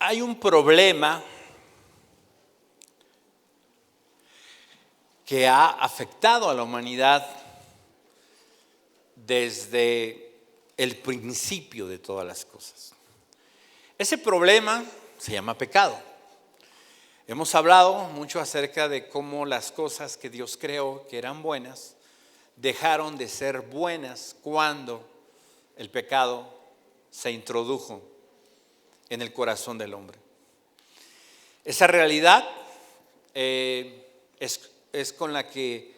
Hay un problema que ha afectado a la humanidad desde el principio de todas las cosas. Ese problema se llama pecado. Hemos hablado mucho acerca de cómo las cosas que Dios creó, que eran buenas, dejaron de ser buenas cuando el pecado se introdujo en el corazón del hombre. Esa realidad es con la que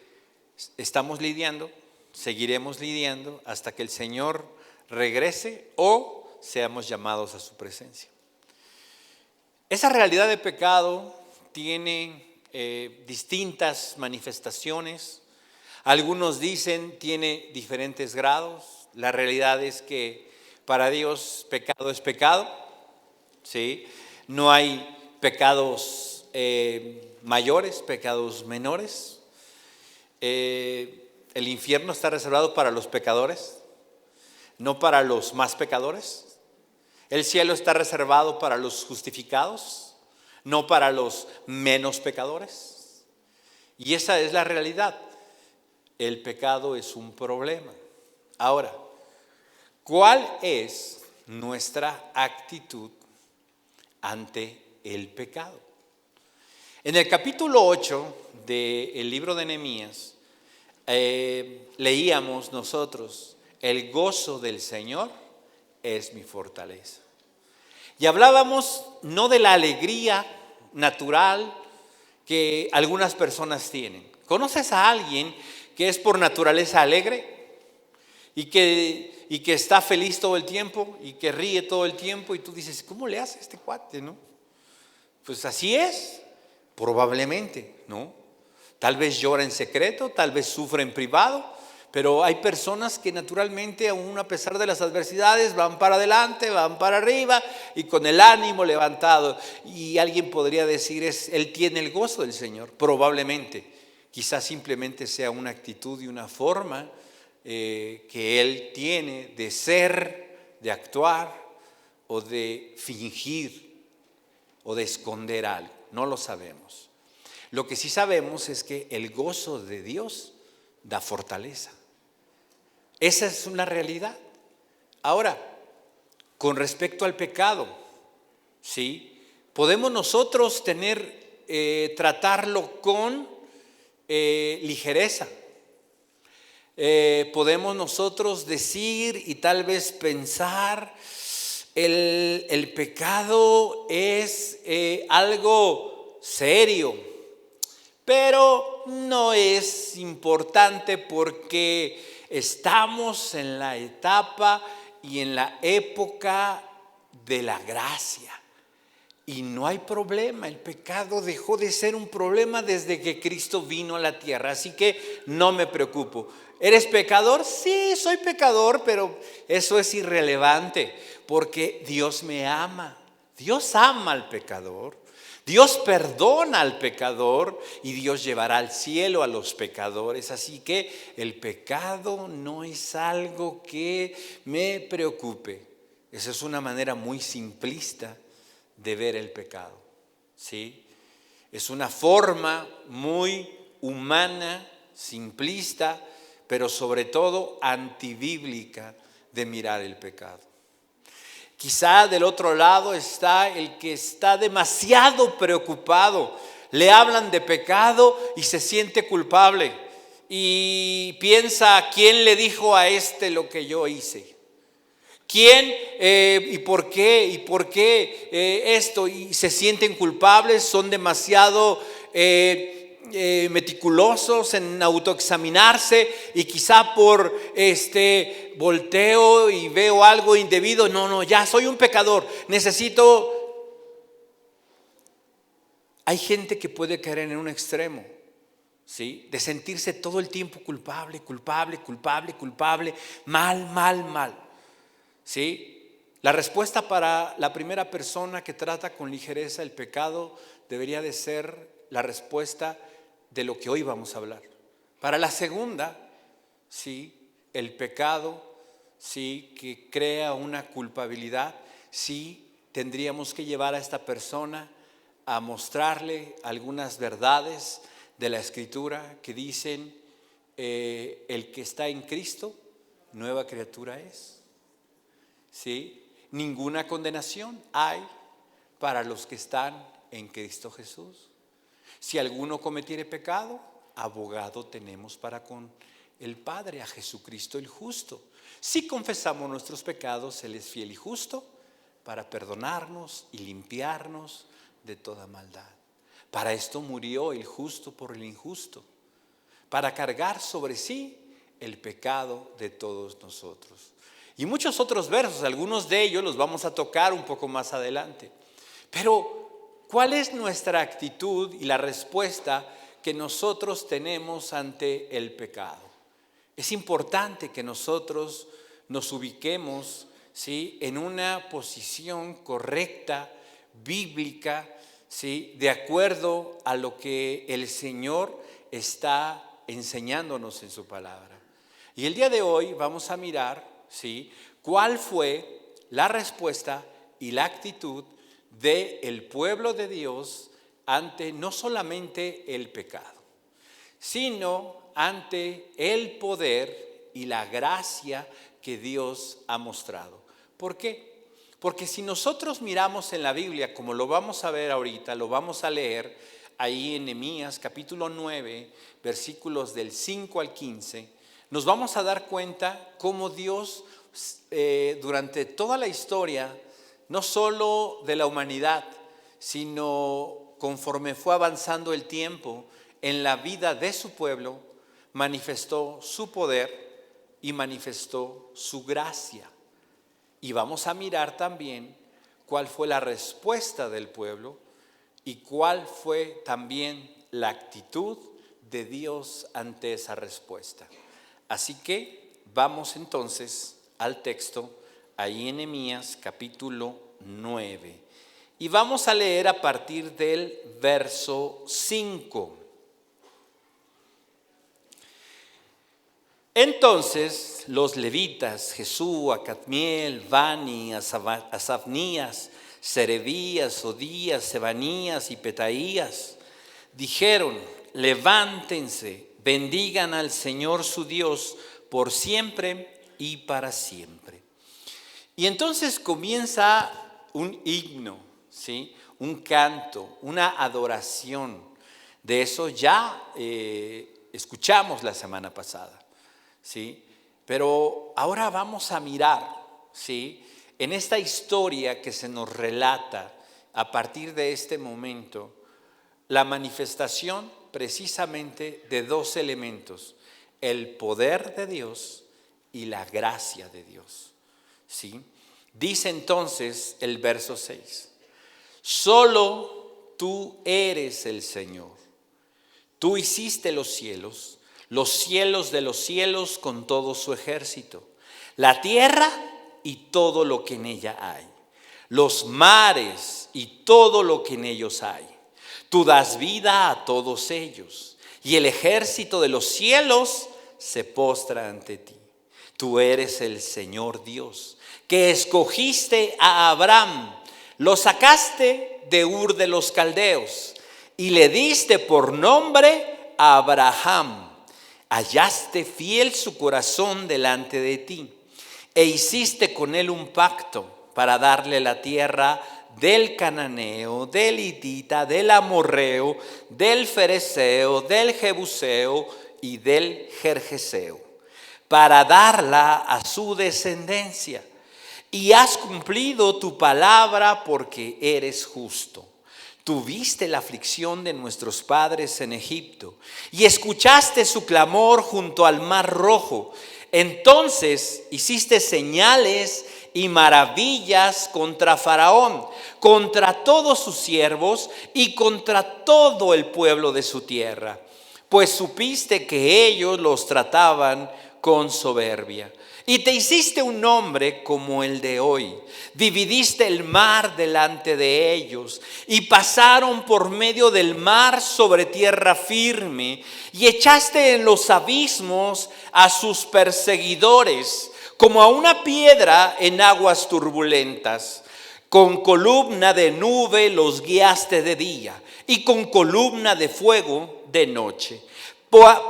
estamos lidiando, seguiremos lidiando hasta que el Señor regrese o seamos llamados a su presencia. Esa realidad de pecado tiene distintas manifestaciones. Algunos dicen tiene diferentes grados. La realidad es que para Dios pecado es pecado, ¿sí? No hay pecados mayores, pecados menores. El infierno está reservado para los pecadores, no para los más pecadores. El cielo está reservado para los justificados, no para los menos pecadores. Y esa es la realidad. El pecado es un problema. Ahora, ¿cuál es nuestra actitud ante el pecado? En el capítulo 8 del libro de Nehemías leíamos nosotros: el gozo del Señor es mi fortaleza. Y hablábamos no de la alegría natural que algunas personas tienen. ¿Conoces a alguien que es por naturaleza alegre y que está feliz todo el tiempo y que ríe todo el tiempo? Y tú dices, ¿cómo le hace este cuate, no? Pues así es, probablemente, ¿no? Tal vez llora en secreto, tal vez sufre en privado, pero hay personas que naturalmente, aún a pesar de las adversidades, van para adelante, van para arriba y con el ánimo levantado. Y alguien podría decir, él tiene el gozo del Señor. Probablemente, quizás simplemente sea una actitud y una forma que él tiene de ser, de actuar o de fingir o de esconder algo. No lo sabemos. Lo que sí sabemos es que el gozo de Dios da fortaleza. Esa es una realidad. Ahora, con respecto al pecado, ¿sí? Podemos nosotros tratarlo con ligereza. Podemos nosotros decir y tal vez pensar, el pecado es algo serio, pero no es importante porque estamos en la etapa y en la época de la gracia. Y no hay problema, el pecado dejó de ser un problema desde que Cristo vino a la tierra, así que no me preocupo. ¿Eres pecador? Sí, soy pecador, pero eso es irrelevante porque Dios me ama. Dios ama al pecador, Dios perdona al pecador y Dios llevará al cielo a los pecadores. Así que el pecado no es algo que me preocupe. Esa es una manera muy simplista de ver el pecado, ¿sí? Es una forma muy humana, simplista, pero sobre todo antibíblica de mirar el pecado. Quizá del otro lado está el que está demasiado preocupado. Le hablan de pecado y se siente culpable y piensa, ¿quién le dijo a este lo que yo hice? ¿Quién y por qué? ¿Y por qué esto? Y se sienten culpables, son demasiado meticulosos en autoexaminarse y quizá por volteo y veo algo indebido. No, ya soy un pecador, necesito. Hay gente que puede caer en un extremo, ¿sí? De sentirse todo el tiempo culpable, mal. ¿Sí? La respuesta para la primera persona que trata con ligereza el pecado debería de ser la respuesta de lo que hoy vamos a hablar. Para la segunda, sí, el pecado, sí, que crea una culpabilidad, sí, tendríamos que llevar a esta persona a mostrarle algunas verdades de la Escritura que dicen, el que está en Cristo, nueva criatura es. ¿Sí? Ninguna condenación hay para los que están en Cristo Jesús. Si alguno cometiere pecado, abogado tenemos para con el Padre, a Jesucristo el justo. Si confesamos nuestros pecados, Él es fiel y justo para perdonarnos y limpiarnos de toda maldad. Para esto murió el justo por el injusto, para cargar sobre sí el pecado de todos nosotros. Y muchos otros versos, algunos de ellos los vamos a tocar un poco más adelante. Pero, ¿cuál es nuestra actitud y la respuesta que nosotros tenemos ante el pecado? Es importante que nosotros nos ubiquemos, ¿sí?, en una posición correcta, bíblica, ¿sí?, de acuerdo a lo que el Señor está enseñándonos en su palabra. Y el día de hoy vamos a mirar, ¿sí?, cuál fue la respuesta y la actitud del pueblo de Dios ante no solamente el pecado, sino ante el poder y la gracia que Dios ha mostrado. ¿Por qué? Porque si nosotros miramos en la Biblia, como lo vamos a ver ahorita, lo vamos a leer ahí en Nehemías capítulo 9, versículos del 5 al 15, nos vamos a dar cuenta cómo Dios durante toda la historia, no solo de la humanidad, sino conforme fue avanzando el tiempo en la vida de su pueblo, manifestó su poder y manifestó su gracia. Y vamos a mirar también cuál fue la respuesta del pueblo y cuál fue también la actitud de Dios ante esa respuesta. Así que vamos entonces al texto, ahí en Nehemías capítulo 9. Y vamos a leer a partir del verso 5. Entonces los levitas, Jesúa, Cadmiel, Bani, Asafnías, Serebías, Odías, Sebanías y Petaías, dijeron: levántense, bendigan al Señor su Dios por siempre y para siempre. Y entonces comienza un himno, ¿sí?, un canto, una adoración. De eso ya escuchamos la semana pasada, ¿sí? Pero ahora vamos a mirar, ¿sí?, en esta historia que se nos relata a partir de este momento, la manifestación precisamente de dos elementos: el poder de Dios y la gracia de Dios, ¿sí? Dice entonces el verso 6: solo tú eres el Señor. Tú hiciste los cielos de los cielos con todo su ejército, la tierra y todo lo que en ella hay, los mares y todo lo que en ellos hay. Tú das vida a todos ellos, y el ejército de los cielos se postra ante ti. Tú eres el Señor Dios, que escogiste a Abraham, lo sacaste de Ur de los Caldeos y le diste por nombre a Abraham. Hallaste fiel su corazón delante de ti e hiciste con él un pacto para darle la tierra del cananeo, del hitita, del amorreo, del fereceo, del jebuseo y del gergeseo, para darla a su descendencia. y has cumplido tu palabra porque eres justo. Tuviste la aflicción de nuestros padres en Egipto y escuchaste su clamor junto al mar Rojo. Entonces hiciste señales y maravillas contra Faraón, contra todos sus siervos y contra todo el pueblo de su tierra, pues supiste que ellos los trataban con soberbia. Y te hiciste un nombre como el de hoy. Dividiste el mar delante de ellos y pasaron por medio del mar sobre tierra firme, y echaste en los abismos a sus perseguidores como a una piedra en aguas turbulentas. Con columna de nube los guiaste de día y con columna de fuego de noche,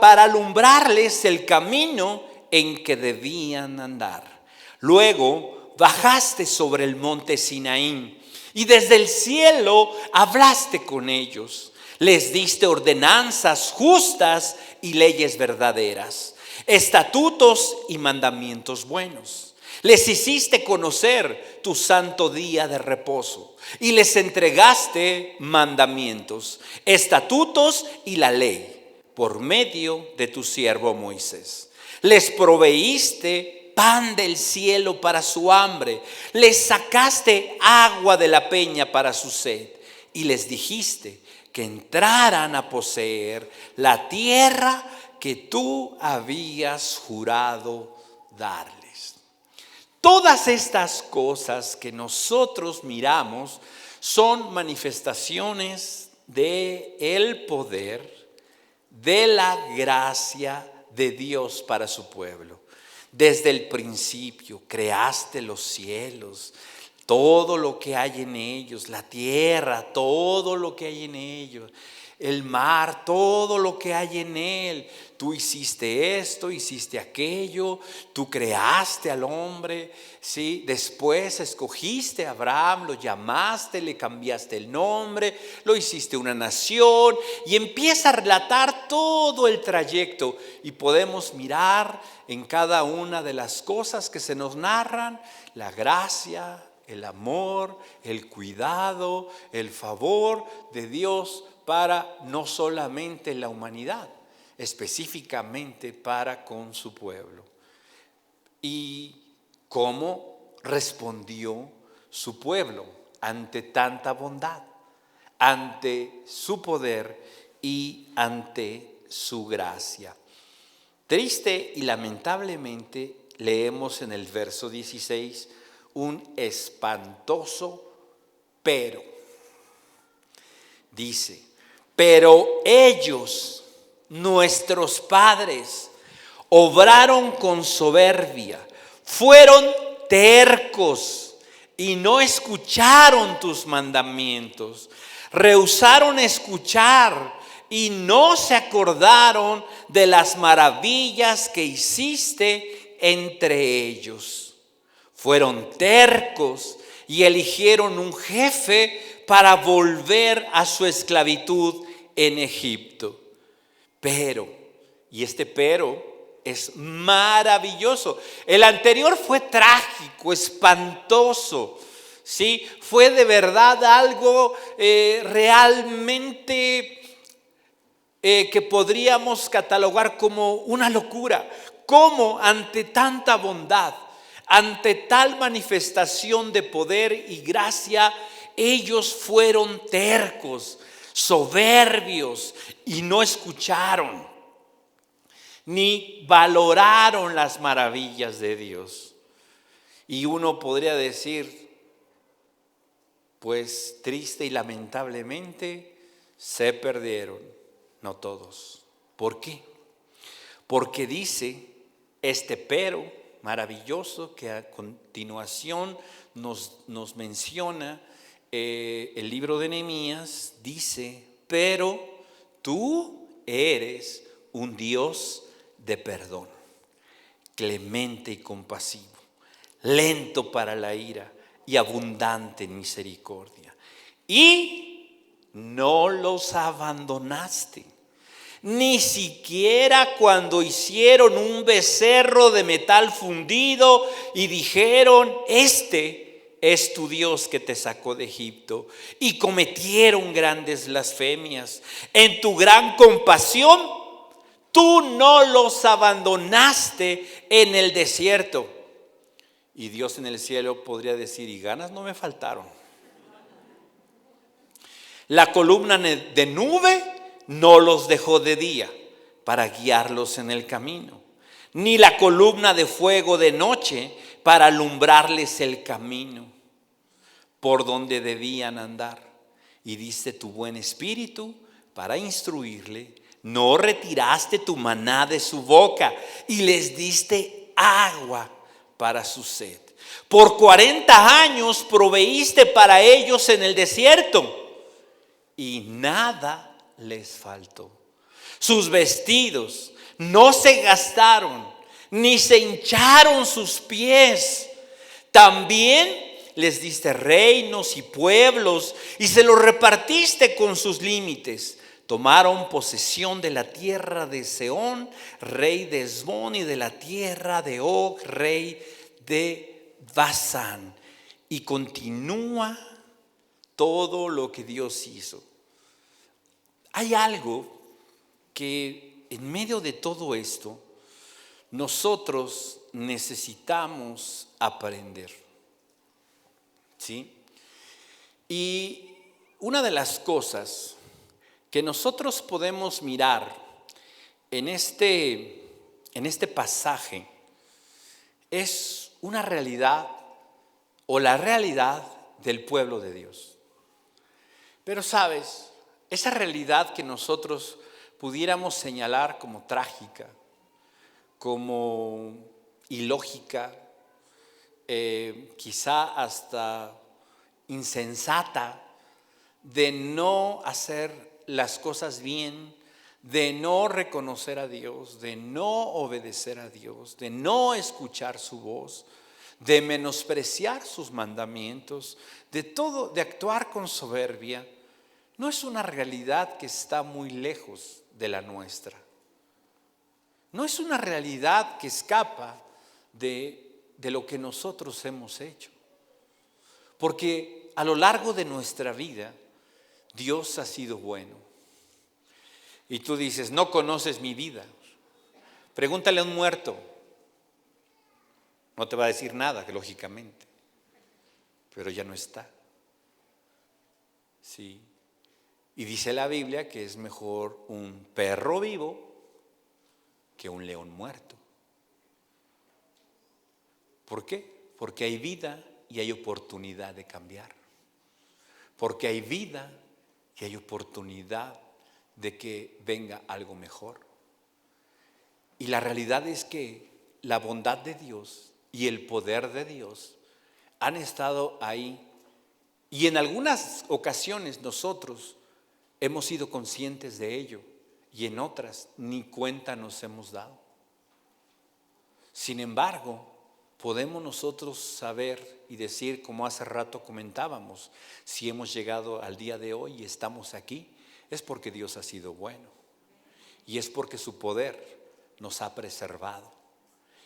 para alumbrarles el camino en que debían andar. Luego bajaste sobre el monte Sinaí y desde el cielo hablaste con ellos. Les diste ordenanzas justas y leyes verdaderas, estatutos y mandamientos buenos. Les hiciste conocer tu santo día de reposo y les entregaste mandamientos, estatutos y la ley por medio de tu siervo Moisés. Les proveíste pan del cielo para su hambre, les sacaste agua de la peña para su sed y les dijiste que entraran a poseer la tierra que tú habías jurado darles. Todas estas cosas que nosotros miramos son manifestaciones del poder, de la gracia de Dios para su pueblo. Desde el principio creaste los cielos, todo lo que hay en ellos, la tierra, todo lo que hay en ellos, el mar, todo lo que hay en él. Tú hiciste esto, hiciste aquello, tú creaste al hombre, ¿sí? Después escogiste a Abraham, lo llamaste, le cambiaste el nombre, lo hiciste una nación, y empieza a relatar todo el trayecto, y podemos mirar en cada una de las cosas que se nos narran la gracia, el amor, el cuidado, el favor de Dios para no solamente la humanidad, específicamente para con su pueblo. Y cómo respondió su pueblo ante tanta bondad, ante su poder y ante su gracia. Triste y lamentablemente leemos en el verso 16 un espantoso pero. Dice: pero ellos, nuestros padres, obraron con soberbia, fueron tercos y no escucharon tus mandamientos, rehusaron escuchar y no se acordaron de las maravillas que hiciste entre ellos. Fueron tercos y eligieron un jefe para volver a su esclavitud en Egipto. Pero, y este pero es maravilloso. El anterior fue trágico, espantoso, ¿sí? Fue de verdad algo realmente que podríamos catalogar como una locura. ¿Cómo ante tanta bondad, ante tal manifestación de poder y gracia, ellos fueron tercos, soberbios y no escucharon ni valoraron las maravillas de Dios? Y uno podría decir, pues triste y lamentablemente se perdieron, no todos. ¿Por qué? Porque dice este pero maravilloso que a continuación nos menciona el libro de Nehemías. Dice: pero tú eres un Dios de perdón, clemente y compasivo, lento para la ira y abundante en misericordia. Y no los abandonaste, ni siquiera cuando hicieron un becerro de metal fundido y dijeron: este es tu Dios que te sacó de Egipto. Y cometieron grandes blasfemias. En tu gran compasión, tú no los abandonaste en el desierto. Y Dios en el cielo podría decir: y ganas no me faltaron. La columna de nube no los dejó de día para guiarlos en el camino, ni la columna de fuego de noche para alumbrarles el camino por donde debían andar. Y diste tu buen espíritu para instruirle. No retiraste tu maná de su boca y les diste agua para su sed. Por 40 años proveíste para ellos en el desierto y nada les faltó. Sus vestidos no se gastaron, ni se hincharon sus pies. También les diste reinos y pueblos y se los repartiste con sus límites. Tomaron posesión de la tierra de Sehón, rey de Hesbón, y de la tierra de Og, rey de Basán. Y continúa todo lo que Dios hizo. Hay algo que en medio de todo esto nosotros necesitamos aprender, ¿sí? Y una de las cosas que nosotros podemos mirar en este pasaje es una realidad, o la realidad del pueblo de Dios. Pero sabes, esa realidad que nosotros pudiéramos señalar como trágica, como ilógica, quizá hasta insensata, de no hacer las cosas bien, de no reconocer a Dios, de no obedecer a Dios, de no escuchar su voz, de menospreciar sus mandamientos, de actuar con soberbia, no es una realidad que está muy lejos de la nuestra. No es una realidad que escapa de lo que nosotros hemos hecho. Porque a lo largo de nuestra vida, Dios ha sido bueno. Y tú dices: no conoces mi vida. Pregúntale a un muerto. No te va a decir nada, lógicamente. Pero ya no está. Sí. Y dice la Biblia que es mejor un perro vivo que un león muerto. ¿Por qué? Porque hay vida y hay oportunidad de cambiar. Porque hay vida y hay oportunidad de que venga algo mejor. Y la realidad es que la bondad de Dios y el poder de Dios han estado ahí. Y en algunas ocasiones nosotros hemos sido conscientes de ello y en otras ni cuenta nos hemos dado. Sin embargo, podemos nosotros saber y decir, como hace rato comentábamos, si hemos llegado al día de hoy y estamos aquí, es porque Dios ha sido bueno y es porque su poder nos ha preservado,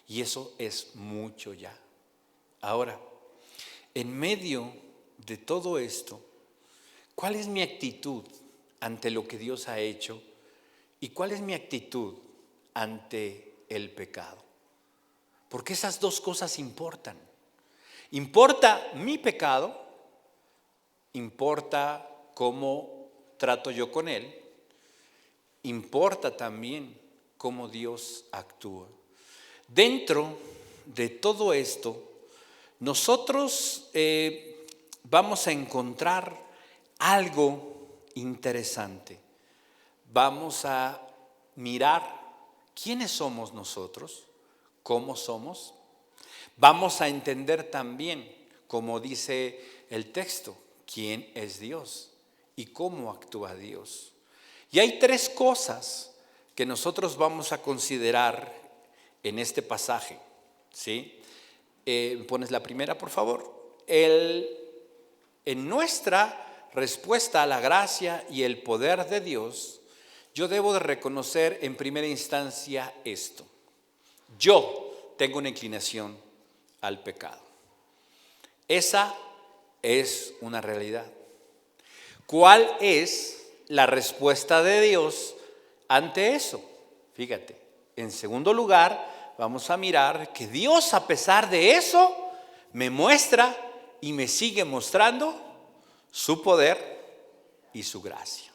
y eso es mucho ya. Ahora, en medio de todo esto, ¿cuál es mi actitud ante lo que Dios ha hecho y cuál es mi actitud ante el pecado? Porque esas dos cosas importan. Importa mi pecado, importa cómo trato yo con él, importa también cómo Dios actúa. Dentro de todo esto, nosotros vamos a encontrar algo interesante. Vamos a mirar quiénes somos nosotros, cómo somos. Vamos a entender también, como dice el texto, quién es Dios y cómo actúa Dios. Y hay tres cosas que nosotros vamos a considerar en este pasaje, ¿sí? ¿Pones la primera, por favor? En nuestra respuesta a la gracia y el poder de Dios, yo debo de reconocer en primera instancia esto: yo tengo una inclinación al pecado. Esa es una realidad. ¿Cuál es la respuesta de Dios ante eso? Fíjate, en segundo lugar, vamos a mirar que Dios, a pesar de eso, me muestra y me sigue mostrando su poder y su gracia.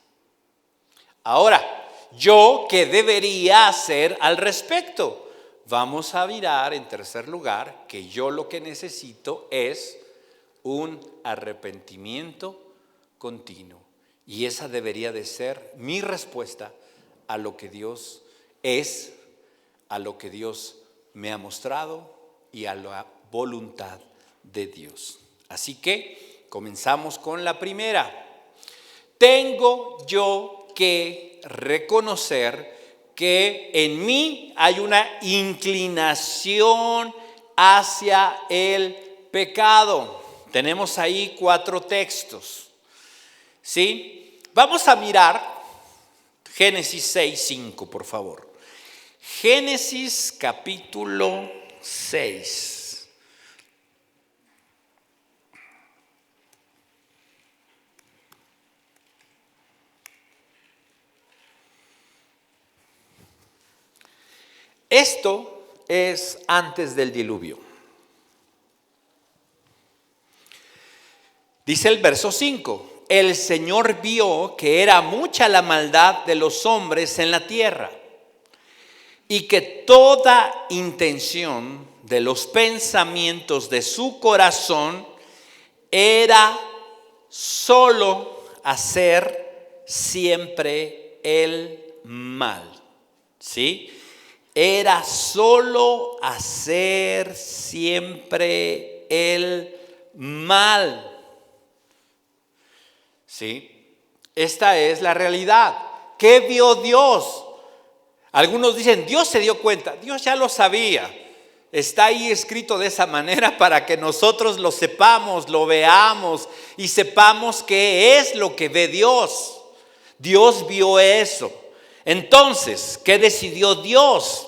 Ahora, ¿yo qué debería hacer al respecto? Vamos a mirar en tercer lugar que yo lo que necesito es un arrepentimiento continuo. Y esa debería de ser mi respuesta a lo que Dios es, a lo que Dios me ha mostrado y a la voluntad de Dios. Así que comenzamos con la primera. Tengo yo que reconocer que en mí hay una inclinación hacia el pecado. Tenemos ahí 4 textos. ¿Sí? Vamos a mirar Génesis 6:5, por favor. Génesis capítulo 6. Esto es antes del diluvio. Dice el verso 5: el Señor vio que era mucha la maldad de los hombres en la tierra, y que toda intención de los pensamientos de su corazón era solo hacer siempre el mal. ¿Sí? Era solo hacer siempre el mal. ¿Sí? Esta es la realidad. ¿Qué vio Dios? Algunos dicen, Dios se dio cuenta. Dios ya lo sabía. Está ahí escrito de esa manera para que nosotros lo sepamos, lo veamos y sepamos qué es lo que ve Dios. Dios vio eso. Entonces, ¿qué decidió Dios?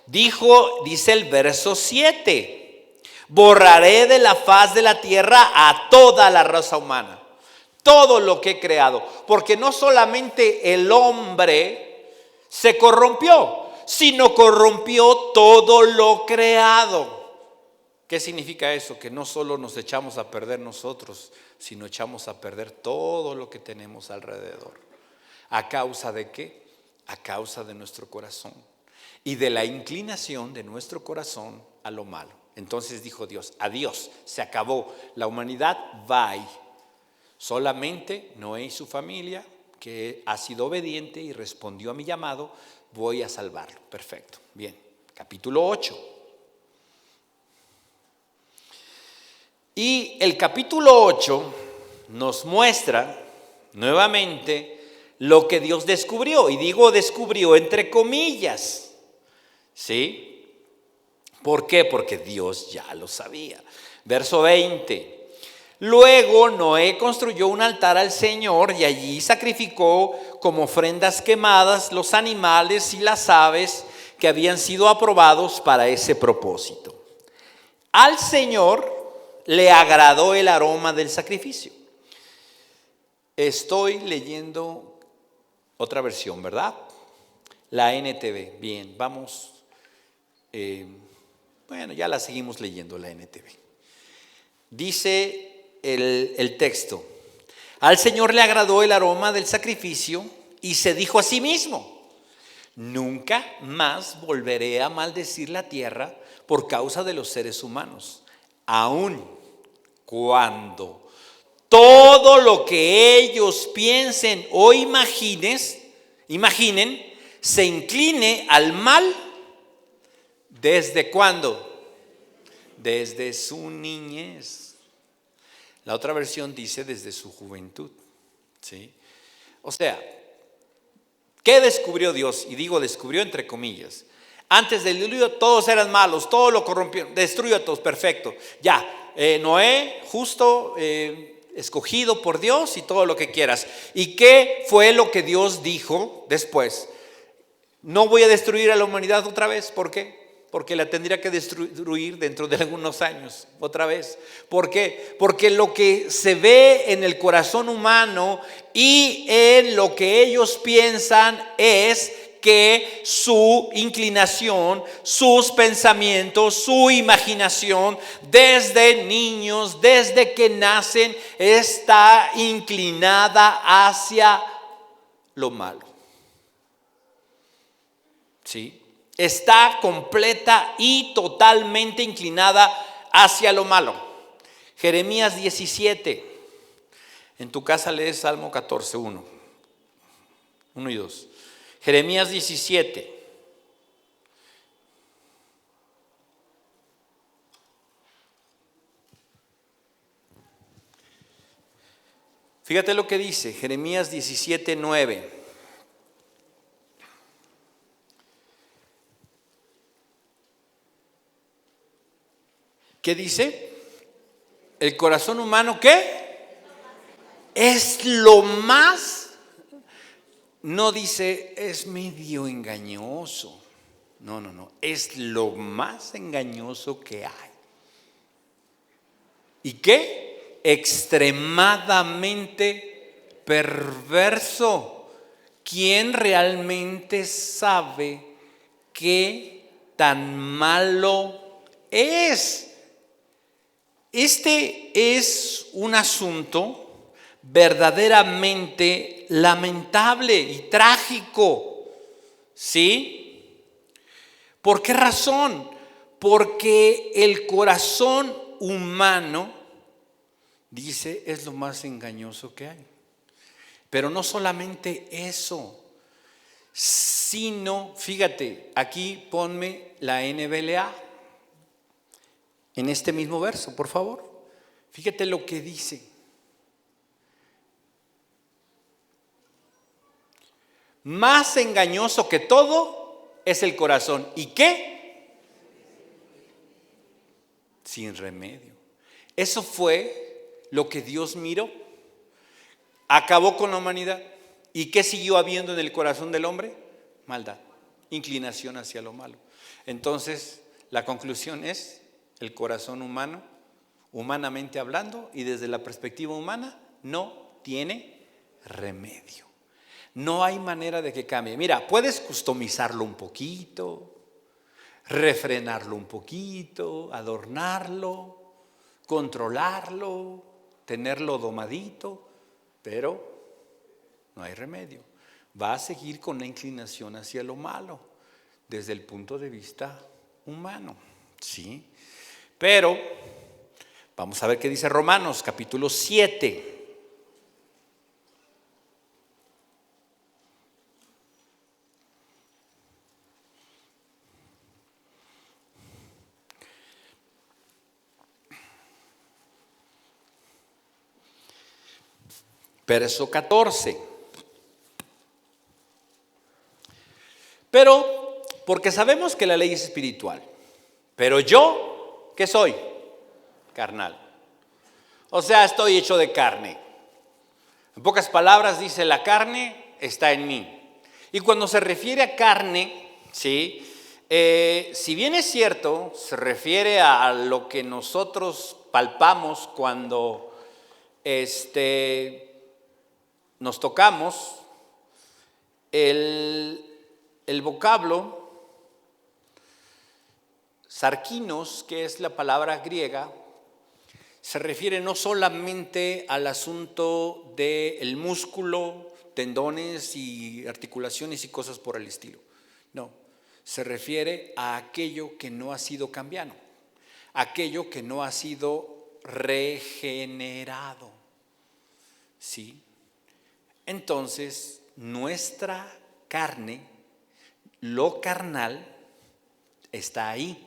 Dice el verso 7: borraré de la faz de la tierra a toda la raza humana, todo lo que he creado, porque no solamente el hombre se corrompió, sino corrompió todo lo creado. ¿Qué significa eso? Que no solo nos echamos a perder nosotros, sino echamos a perder todo lo que tenemos alrededor. ¿A causa de qué? A causa de nuestro corazón y de la inclinación de nuestro corazón a lo malo. Entonces dijo Dios, adiós, se acabó la humanidad, bye. Solamente Noé y su familia, que ha sido obediente y respondió a mi llamado, voy a salvarlo. Perfecto. Bien, capítulo 8. Y el capítulo 8 nos muestra nuevamente lo que Dios descubrió. Y digo descubrió entre comillas. ¿Sí? ¿Por qué? Porque Dios ya lo sabía. Verso 20. Luego Noé construyó un altar al Señor y allí sacrificó como ofrendas quemadas los animales y las aves que habían sido aprobados para ese propósito. Al Señor le agradó el aroma del sacrificio. Estoy leyendo otra versión, ¿verdad? La NTV. Bien, vamos. Bueno, ya la seguimos leyendo, la NTV. Dice el texto: al Señor le agradó el aroma del sacrificio y se dijo a sí mismo: nunca más volveré a maldecir la tierra por causa de los seres humanos, aun cuando todo lo que ellos piensen o imaginen, se incline al mal. ¿Desde cuándo? Desde su niñez. La otra versión dice desde su juventud. ¿Sí? O sea, ¿qué descubrió Dios? Y digo descubrió entre comillas. Antes del diluvio todos eran malos, todo lo corrompieron, destruyó a todos, perfecto. Ya, Noé, justo, escogido por Dios y todo lo que quieras. ¿Y qué fue lo que Dios dijo después? No voy a destruir a la humanidad otra vez. ¿Por qué? Porque la tendría que destruir dentro de algunos años, otra vez. ¿Por qué? Porque lo que se ve en el corazón humano y en lo que ellos piensan es que su inclinación, sus pensamientos, su imaginación, desde niños, desde que nacen, está inclinada hacia lo malo. ¿Sí? Está completa y totalmente inclinada hacia lo malo. Jeremías 17. En tu casa lees Salmo 14, 1 y 2. Jeremías 17. Fíjate lo que dice Jeremías 17, 9. ¿Qué dice? El corazón humano, ¿qué? Es lo más, no dice es medio engañoso. No, es lo más engañoso que hay. ¿Y qué? Extremadamente perverso. ¿Quién realmente sabe qué tan malo es? Este es un asunto verdaderamente lamentable y trágico, ¿sí? ¿Por qué razón? Porque el corazón humano, dice, es lo más engañoso que hay. Pero no solamente eso, sino, fíjate, aquí ponme la NBLA. En este mismo verso, por favor. Fíjate lo que dice. Más engañoso que todo es el corazón. ¿Y qué? Sin remedio. Eso fue lo que Dios miró. Acabó con la humanidad. ¿Y qué siguió habiendo en el corazón del hombre? Maldad, inclinación hacia lo malo. Entonces, la conclusión es: el corazón humano, humanamente hablando y desde la perspectiva humana, no tiene remedio. No hay manera de que cambie. Mira, puedes customizarlo un poquito, refrenarlo un poquito, adornarlo, controlarlo, tenerlo domadito, pero no hay remedio. Va a seguir con la inclinación hacia lo malo desde el punto de vista humano, ¿sí? Pero vamos a ver qué dice Romanos capítulo 7. Verso 14. Pero, porque sabemos que la ley es espiritual, pero yo, ¿qué soy? Carnal. O sea, estoy hecho de carne. En pocas palabras dice, la carne está en mí. Y cuando se refiere a carne, ¿sí? Si bien es cierto, se refiere a lo que nosotros palpamos cuando nos tocamos, el vocablo sarkinos, que es la palabra griega, se refiere no solamente al asunto del músculo, tendones y articulaciones y cosas por el estilo. No, se refiere a aquello que no ha sido cambiado, aquello que no ha sido regenerado. ¿Sí? Entonces, nuestra carne, lo carnal, está ahí.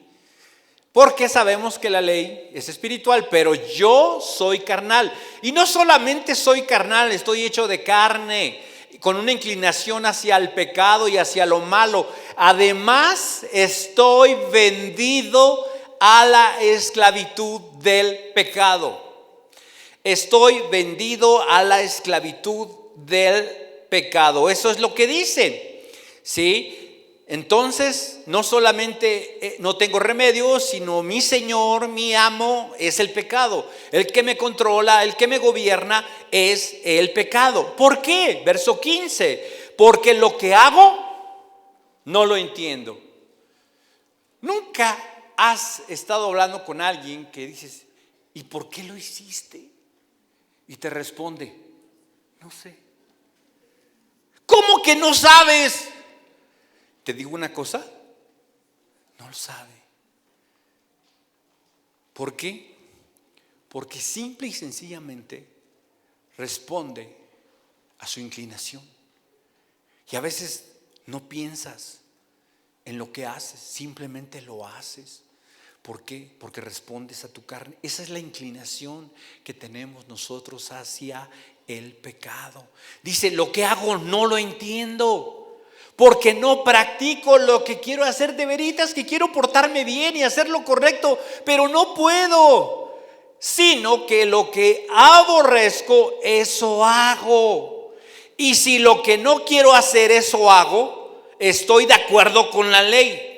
Porque sabemos que la ley es espiritual, pero yo soy carnal. Y no solamente soy carnal, estoy hecho de carne, con una inclinación hacia el pecado y hacia lo malo. Además, estoy vendido a la esclavitud del pecado. Estoy vendido a la esclavitud del pecado. Eso es lo que dice, ¿sí? entonces no solamente no tengo remedio, sino mi Señor, mi amo es el pecado. El que me controla, el que me gobierna es el pecado. ¿Por qué? Verso 15. Porque lo que hago no lo entiendo. Nunca has estado hablando con alguien que dices, ¿y por qué lo hiciste? Y te responde, no sé. ¿Cómo que no sabes? Te digo una cosa, no lo sabe. ¿Por qué? Porque simple y sencillamente responde a su inclinación. Y a veces no piensas en lo que haces, simplemente lo haces. ¿Por qué? Porque respondes a tu carne. Esa es la inclinación que tenemos nosotros hacia el pecado. Dice, lo que hago no lo entiendo, porque no practico lo que quiero hacer. De veritas que quiero portarme bien y hacer lo correcto, pero no puedo. Sino que lo que aborrezco, eso hago. Y si lo que no quiero hacer, eso hago, estoy de acuerdo con la ley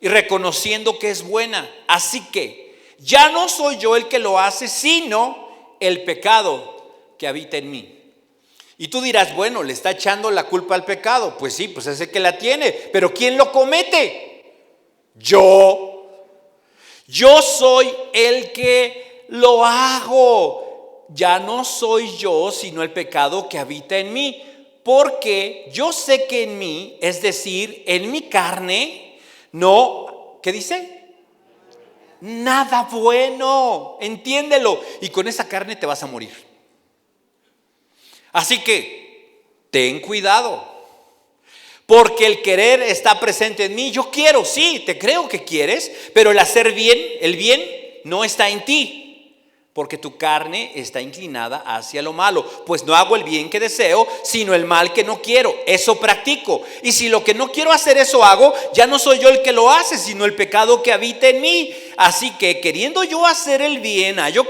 y reconociendo que es buena. Así que ya no soy yo el que lo hace, sino el pecado que habita en mí. Y tú dirás, bueno, le está echando la culpa al pecado. Pues sí, pues es el que la tiene. Pero ¿quién lo comete? Yo soy el que lo hago. Ya no soy yo, sino el pecado que habita en mí. Porque yo sé que en mí, es decir, en mi carne, no, ¿qué dice? Nada bueno, entiéndelo. Y con esa carne te vas a morir. Así que, ten cuidado. Porque el querer está presente en mí. Yo quiero, sí, te creo que quieres, pero el hacer bien, el bien, no está en ti. Porque tu carne está inclinada hacia lo malo. Pues no hago el bien que deseo, sino el mal que no quiero. Eso practico. Y si lo que no quiero hacer, eso hago, ya no soy yo el que lo hace, sino el pecado que habita en mí. Así que queriendo yo hacer el bien, hallo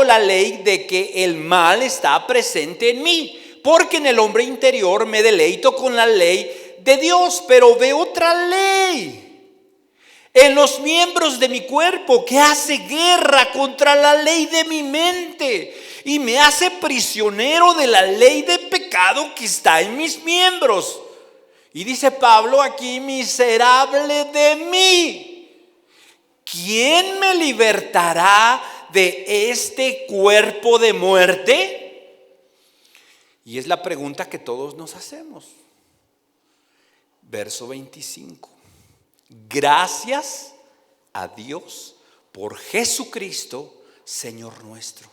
la ley de que el mal está presente en mí. Porque en el hombre interior me deleito con la ley de Dios, pero veo otra ley en los miembros de mi cuerpo que hace guerra contra la ley de mi mente y me hace prisionero de la ley de pecado que está en mis miembros. Y dice Pablo aquí, miserable de mí, ¿quién me libertará de este cuerpo de muerte? Y es la pregunta que todos nos hacemos. Verso 25. Gracias a Dios por Jesucristo, Señor nuestro.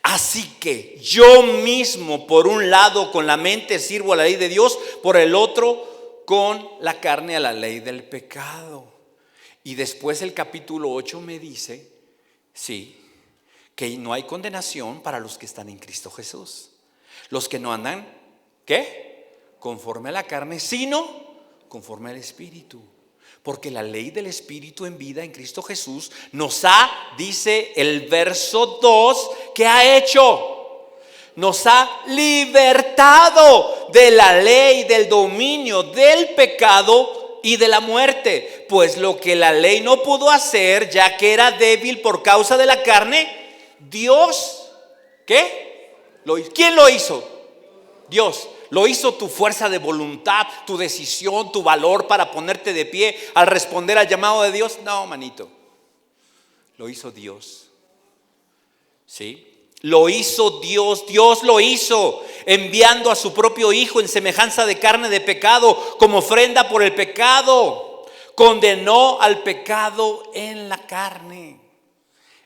Así que yo mismo, por un lado, con la mente sirvo a la ley de Dios, por el otro, con la carne a la ley del pecado. Y después el capítulo 8 me dice, sí, que no hay condenación para los que están en Cristo Jesús. Los que no andan, ¿qué? Conforme a la carne, sino conforme al Espíritu. Porque la ley del Espíritu en vida en Cristo Jesús nos ha, dice el verso 2, ¿qué ha hecho? Nos ha libertado de la ley, del dominio, del pecado y de la muerte. Pues lo que la ley no pudo hacer, ya que era débil por causa de la carne, Dios, ¿qué? ¿Quién lo hizo? Dios. Lo hizo tu fuerza de voluntad, tu decisión, tu valor para ponerte de pie al responder al llamado de Dios. No, manito. Lo hizo Dios. ¿Sí? Lo hizo Dios. Dios lo hizo enviando a su propio Hijo en semejanza de carne de pecado como ofrenda por el pecado. Condenó al pecado en la carne.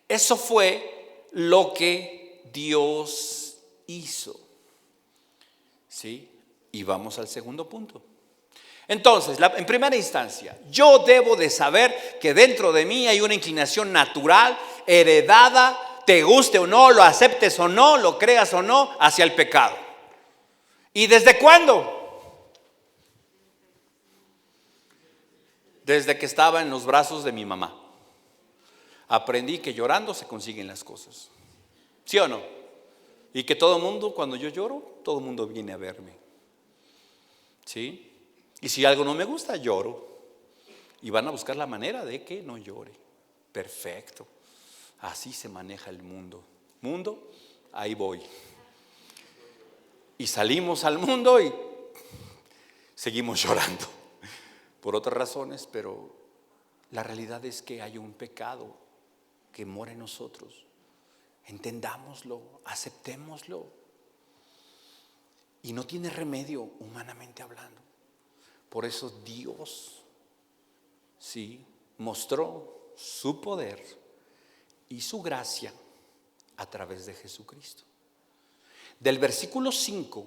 Eso fue lo que Dios hizo. ¿Sí? Y vamos al segundo punto. Entonces, en primera instancia, yo debo de saber que dentro de mí hay una inclinación natural, heredada, te guste o no, lo aceptes o no, lo creas o no, hacia el pecado. ¿Y desde cuándo? Desde que estaba en los brazos de mi mamá. Aprendí que llorando se consiguen las cosas. ¿Sí o no? Y que todo el mundo, cuando yo lloro, todo el mundo viene a verme. ¿Sí? Y si algo no me gusta, lloro. Y van a buscar la manera de que no llore. Perfecto. Así se maneja el mundo. Mundo, ahí voy. Y salimos al mundo y seguimos llorando. Por otras razones, pero la realidad es que hay un pecado que mora en nosotros. Entendámoslo, aceptémoslo. Y no tiene remedio humanamente hablando. Por eso Dios, sí, mostró su poder y su gracia a través de Jesucristo. Del versículo 5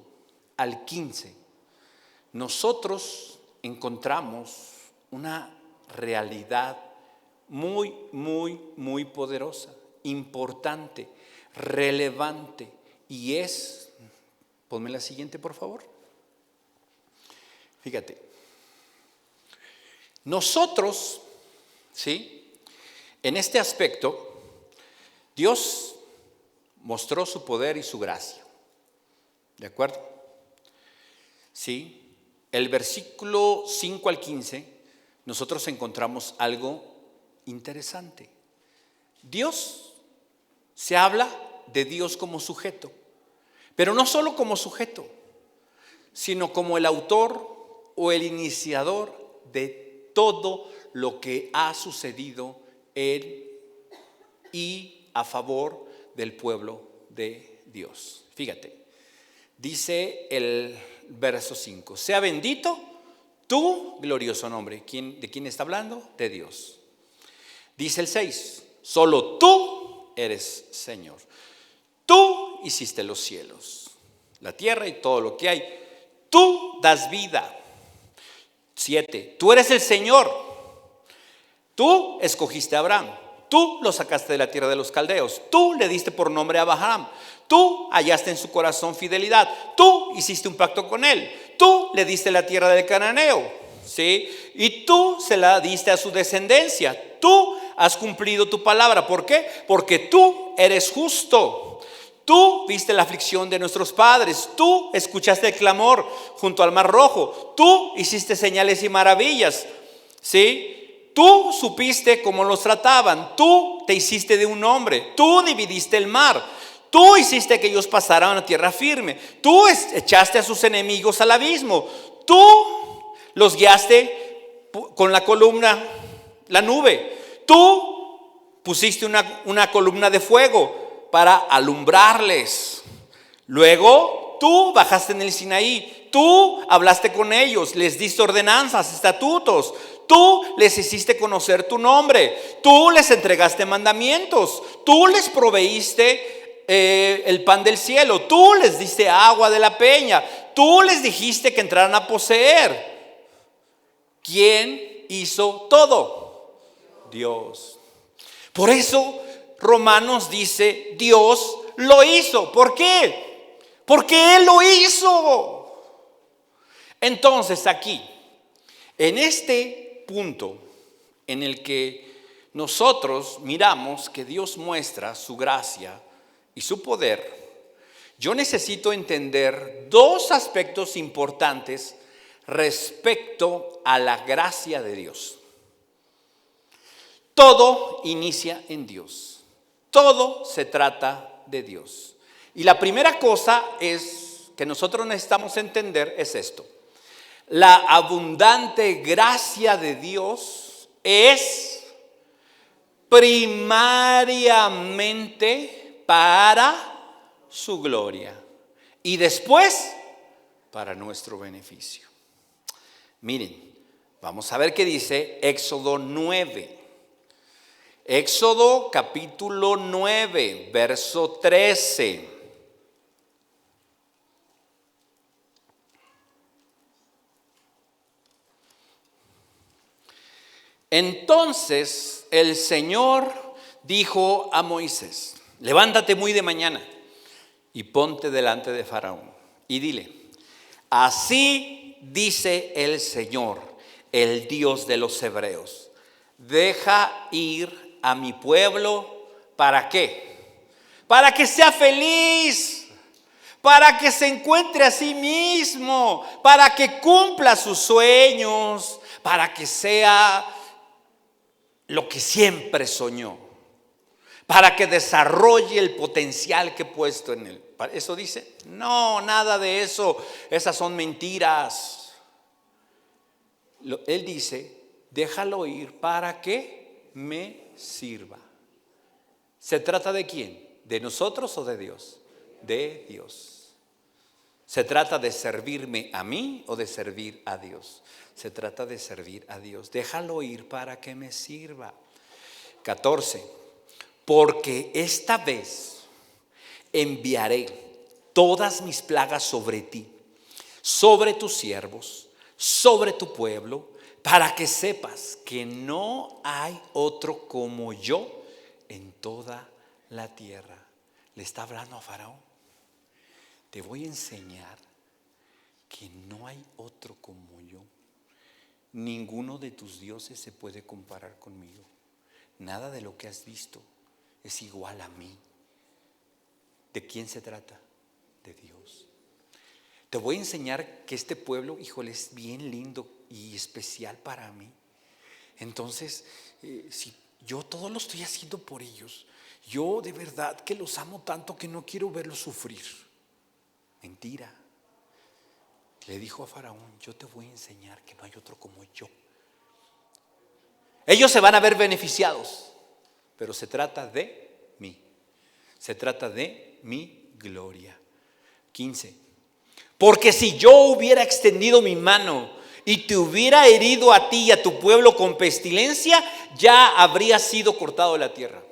al 15, nosotros encontramos una realidad muy, muy, muy poderosa, importante, relevante, y es, ponme la siguiente por favor. Fíjate, nosotros, ¿sí? En este aspecto, Dios mostró su poder y su gracia. ¿De acuerdo? Sí. El versículo 5 al 15, nosotros encontramos algo interesante. Dios, se habla de Dios como sujeto, pero no solo como sujeto, sino como el autor o el iniciador de todo lo que ha sucedido en y a favor del pueblo de Dios. Fíjate, dice el verso 5: sea bendito tu glorioso nombre. ¿De quién está hablando? De Dios. Dice el 6: solo tú eres Señor. Tú hiciste los cielos, la tierra y todo lo que hay. Tú das vida. 7: tú eres el Señor. Tú escogiste a Abraham. Tú lo sacaste de la tierra de los caldeos. Tú le diste por nombre a Abraham. Tú hallaste en su corazón fidelidad. Tú hiciste un pacto con él. Tú le diste la tierra del cananeo, ¿sí? Y tú se la diste a su descendencia. Tú has cumplido tu palabra. ¿Por qué? Porque tú eres justo. Tú viste la aflicción de nuestros padres. Tú escuchaste el clamor junto al mar rojo. Tú hiciste señales y maravillas, ¿sí? Tú supiste cómo los trataban. Tú te hiciste de un hombre. Tú dividiste el mar. Tú hiciste que ellos pasaran a tierra firme. Tú echaste a sus enemigos al abismo. Tú los guiaste con la columna, la nube. Tú pusiste una columna de fuego para alumbrarles. Luego tú bajaste en el Sinaí. Tú hablaste con ellos, les diste ordenanzas, estatutos. Tú les hiciste conocer tu nombre. Tú les entregaste mandamientos. Tú les proveíste el pan del cielo. Tú les diste agua de la peña. Tú les dijiste que entraran a poseer. ¿Quién hizo todo? Dios. Por eso Romanos dice: Dios lo hizo. ¿Por qué? Porque Él lo hizo. Entonces aquí, en este punto en el que nosotros miramos que Dios muestra su gracia y su poder, yo necesito entender dos aspectos importantes respecto a la gracia de Dios. Todo inicia en Dios. Todo se trata de Dios. Y la primera cosa que nosotros necesitamos entender es esto: la abundante gracia de Dios es primariamente para su gloria y después para nuestro beneficio. Miren, vamos a ver qué dice Éxodo 9. Éxodo capítulo 9, verso 13. Entonces el Señor dijo a Moisés: levántate muy de mañana y ponte delante de Faraón y dile: así dice el Señor, el Dios de los hebreos, deja ir a mi pueblo. ¿Para qué? Para que sea feliz, para que se encuentre a sí mismo, para que cumpla sus sueños, para que sea lo que siempre soñó, para que desarrolle el potencial que he puesto en él. ¿Eso dice? No, nada de eso. Esas son mentiras. Él dice, déjalo ir para que me sirva. ¿Se trata de quién? ¿De nosotros o de Dios? De Dios. ¿Se trata de servirme a mí o de servir a Dios? Se trata de servir a Dios. Déjalo ir para que me sirva. 14. Porque esta vez enviaré todas mis plagas sobre ti, sobre tus siervos, sobre tu pueblo, para que sepas que no hay otro como yo en toda la tierra. Le está hablando a Faraón. Te voy a enseñar que no hay otro como yo. Ninguno de tus dioses se puede comparar conmigo. Nada de lo que has visto es igual a mí. ¿De quién se trata? De Dios. Te voy a enseñar que este pueblo, híjole, es bien lindo y especial para mí. Entonces, si yo todo lo estoy haciendo por ellos, yo de verdad que los amo tanto que no quiero verlos sufrir. Mentira. Le dijo a Faraón, yo te voy a enseñar que no hay otro como yo. Ellos se van a ver beneficiados, pero se trata de mí. Se trata de mi gloria. 15. Porque si yo hubiera extendido mi mano y te hubiera herido a ti y a tu pueblo con pestilencia, ya habría sido cortado de la tierra.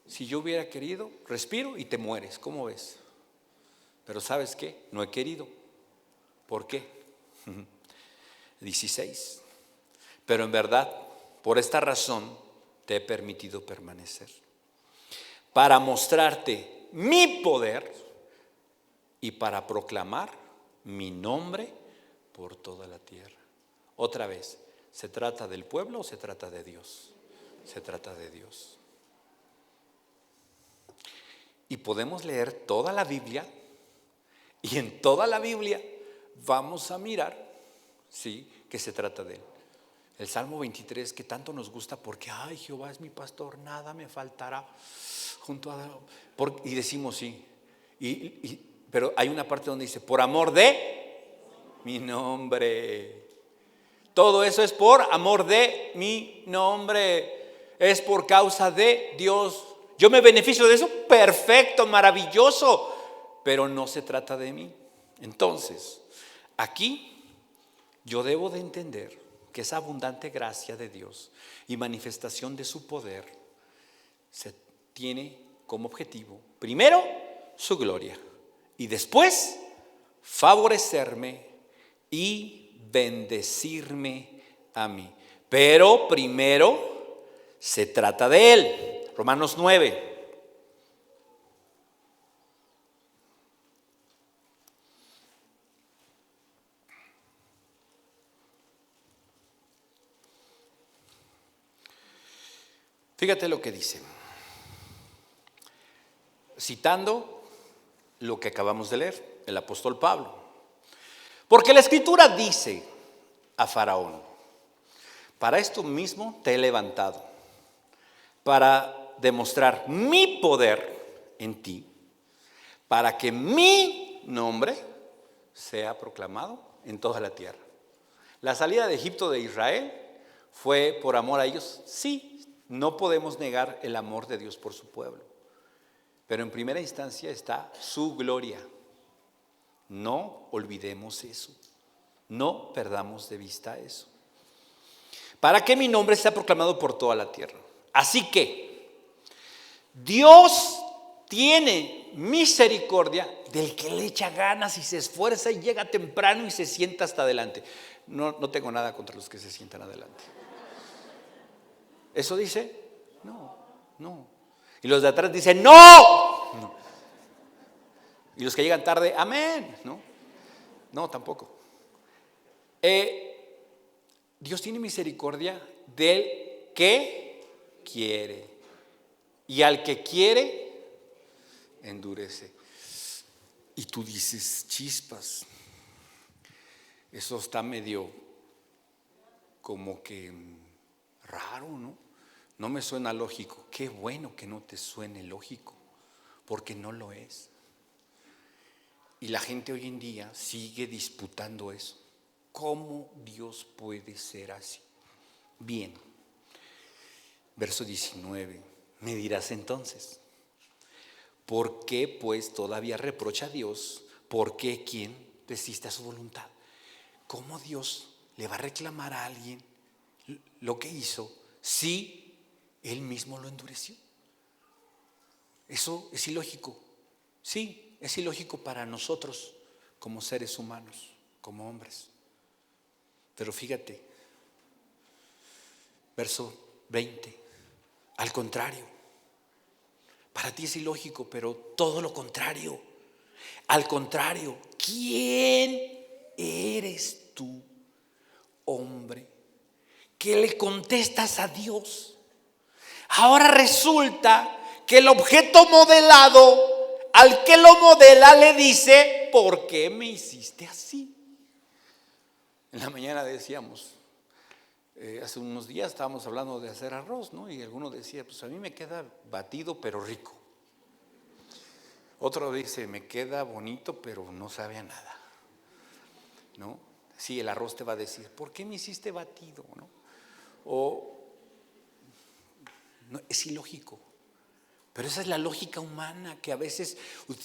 Si yo hubiera querido, respiro y te mueres. ¿Cómo ves? Pero ¿sabes qué? No he querido. ¿Por qué? 16. Pero en verdad, por esta razón te he permitido permanecer, para mostrarte mi poder y para proclamar mi nombre por toda la tierra. Otra vez, ¿se trata del pueblo o se trata de Dios? Se trata de Dios. Y podemos leer toda la Biblia, y en toda la Biblia vamos a mirar, sí, que se trata de Él. El Salmo 23 que tanto nos gusta porque, ay, Jehová es mi pastor, nada me faltará. Y decimos sí, pero hay una parte donde dice, por amor de mi nombre. Todo eso es por amor de mi nombre. Es por causa de Dios. ¿Yo me beneficio de eso? Perfecto, maravilloso. Pero no se trata de mí. Entonces, aquí yo debo de entender que esa abundante gracia de Dios y manifestación de su poder se tiene como objetivo, primero, su gloria, y después, favorecerme y bendecirme a mí. Pero primero se trata de Él. Romanos 9. Fíjate lo que dice, citando lo que acabamos de leer, el apóstol Pablo. Porque la Escritura dice a Faraón, para esto mismo te he levantado, para demostrar mi poder en ti, para que mi nombre sea proclamado en toda la tierra. La salida de Egipto de Israel fue por amor a ellos, sí. No podemos negar el amor de Dios por su pueblo, pero en primera instancia está su gloria. No olvidemos eso, no perdamos de vista eso. Para que mi nombre sea proclamado por toda la tierra. Así que Dios tiene misericordia del que le echa ganas y se esfuerza y llega temprano y se sienta hasta adelante. No tengo nada contra los que se sientan adelante. ¿Eso dice? No. Y los de atrás dicen, ¡no! Y los que llegan tarde, amén. No, tampoco. Dios tiene misericordia del que quiere. Y al que quiere, endurece. Y tú dices, chispas, eso está medio como que raro, ¿no? No me suena lógico. Qué bueno que no te suene lógico, porque no lo es. Y la gente hoy en día sigue disputando eso. ¿Cómo Dios puede ser así? Bien, verso 19. Me dirás entonces, ¿por qué pues todavía reprocha a Dios? ¿Por qué quién resiste a su voluntad? ¿Cómo Dios le va a reclamar a alguien lo que hizo si Él mismo lo endureció? Eso es ilógico. Sí, es ilógico para nosotros como seres humanos, como hombres. Pero fíjate, verso 20, al contrario, para ti es ilógico, pero todo lo contrario. Al contrario, ¿quién eres tú, hombre, que le contestas a Dios? Ahora resulta que el objeto modelado, al que lo modela, le dice, ¿por qué me hiciste así? En la mañana decíamos, hace unos días estábamos hablando de hacer arroz, ¿no? Y alguno decía, pues a mí me queda batido pero rico. Otro dice, me queda bonito pero no sabe a nada, ¿no? Sí, el arroz te va a decir, ¿por qué me hiciste batido? ¿No? O no, es ilógico. Pero esa es la lógica humana que a veces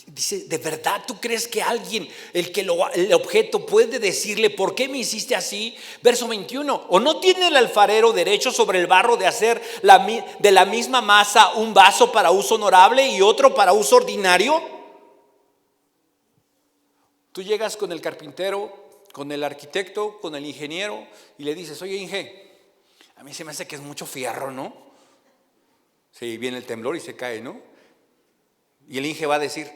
dice, ¿de verdad tú crees que alguien, el objeto puede decirle, ¿por qué me hiciste así? Verso 21, ¿o no tiene el alfarero derecho sobre el barro de hacer de la misma masa un vaso para uso honorable y otro para uso ordinario? Tú llegas con el carpintero, con el arquitecto, con el ingeniero y le dices, oye, Inge, a mí se me hace que es mucho fierro, ¿no? Sí, viene el temblor y se cae, ¿no? Y el Inge va a decir,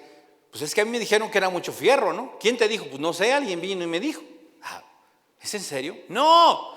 pues es que a mí me dijeron que era mucho fierro, ¿no? ¿Quién te dijo? Pues no sé, alguien vino y me dijo. ¿Es en serio? No,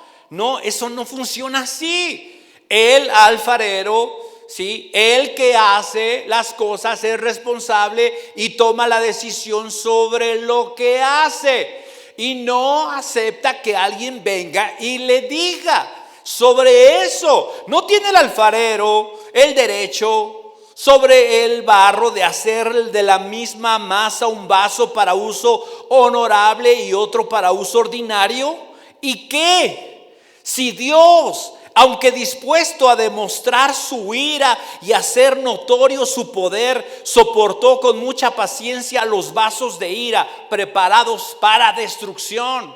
eso no funciona así. El alfarero, ¿sí? El que hace las cosas es responsable y toma la decisión sobre lo que hace. Y no acepta que alguien venga y le diga sobre eso. No tiene el alfarero el derecho sobre el barro de hacer de la misma masa un vaso para uso honorable y otro para uso ordinario. ¿Y qué? Si Dios, aunque dispuesto a demostrar su ira y hacer notorio su poder, soportó con mucha paciencia los vasos de ira preparados para destrucción,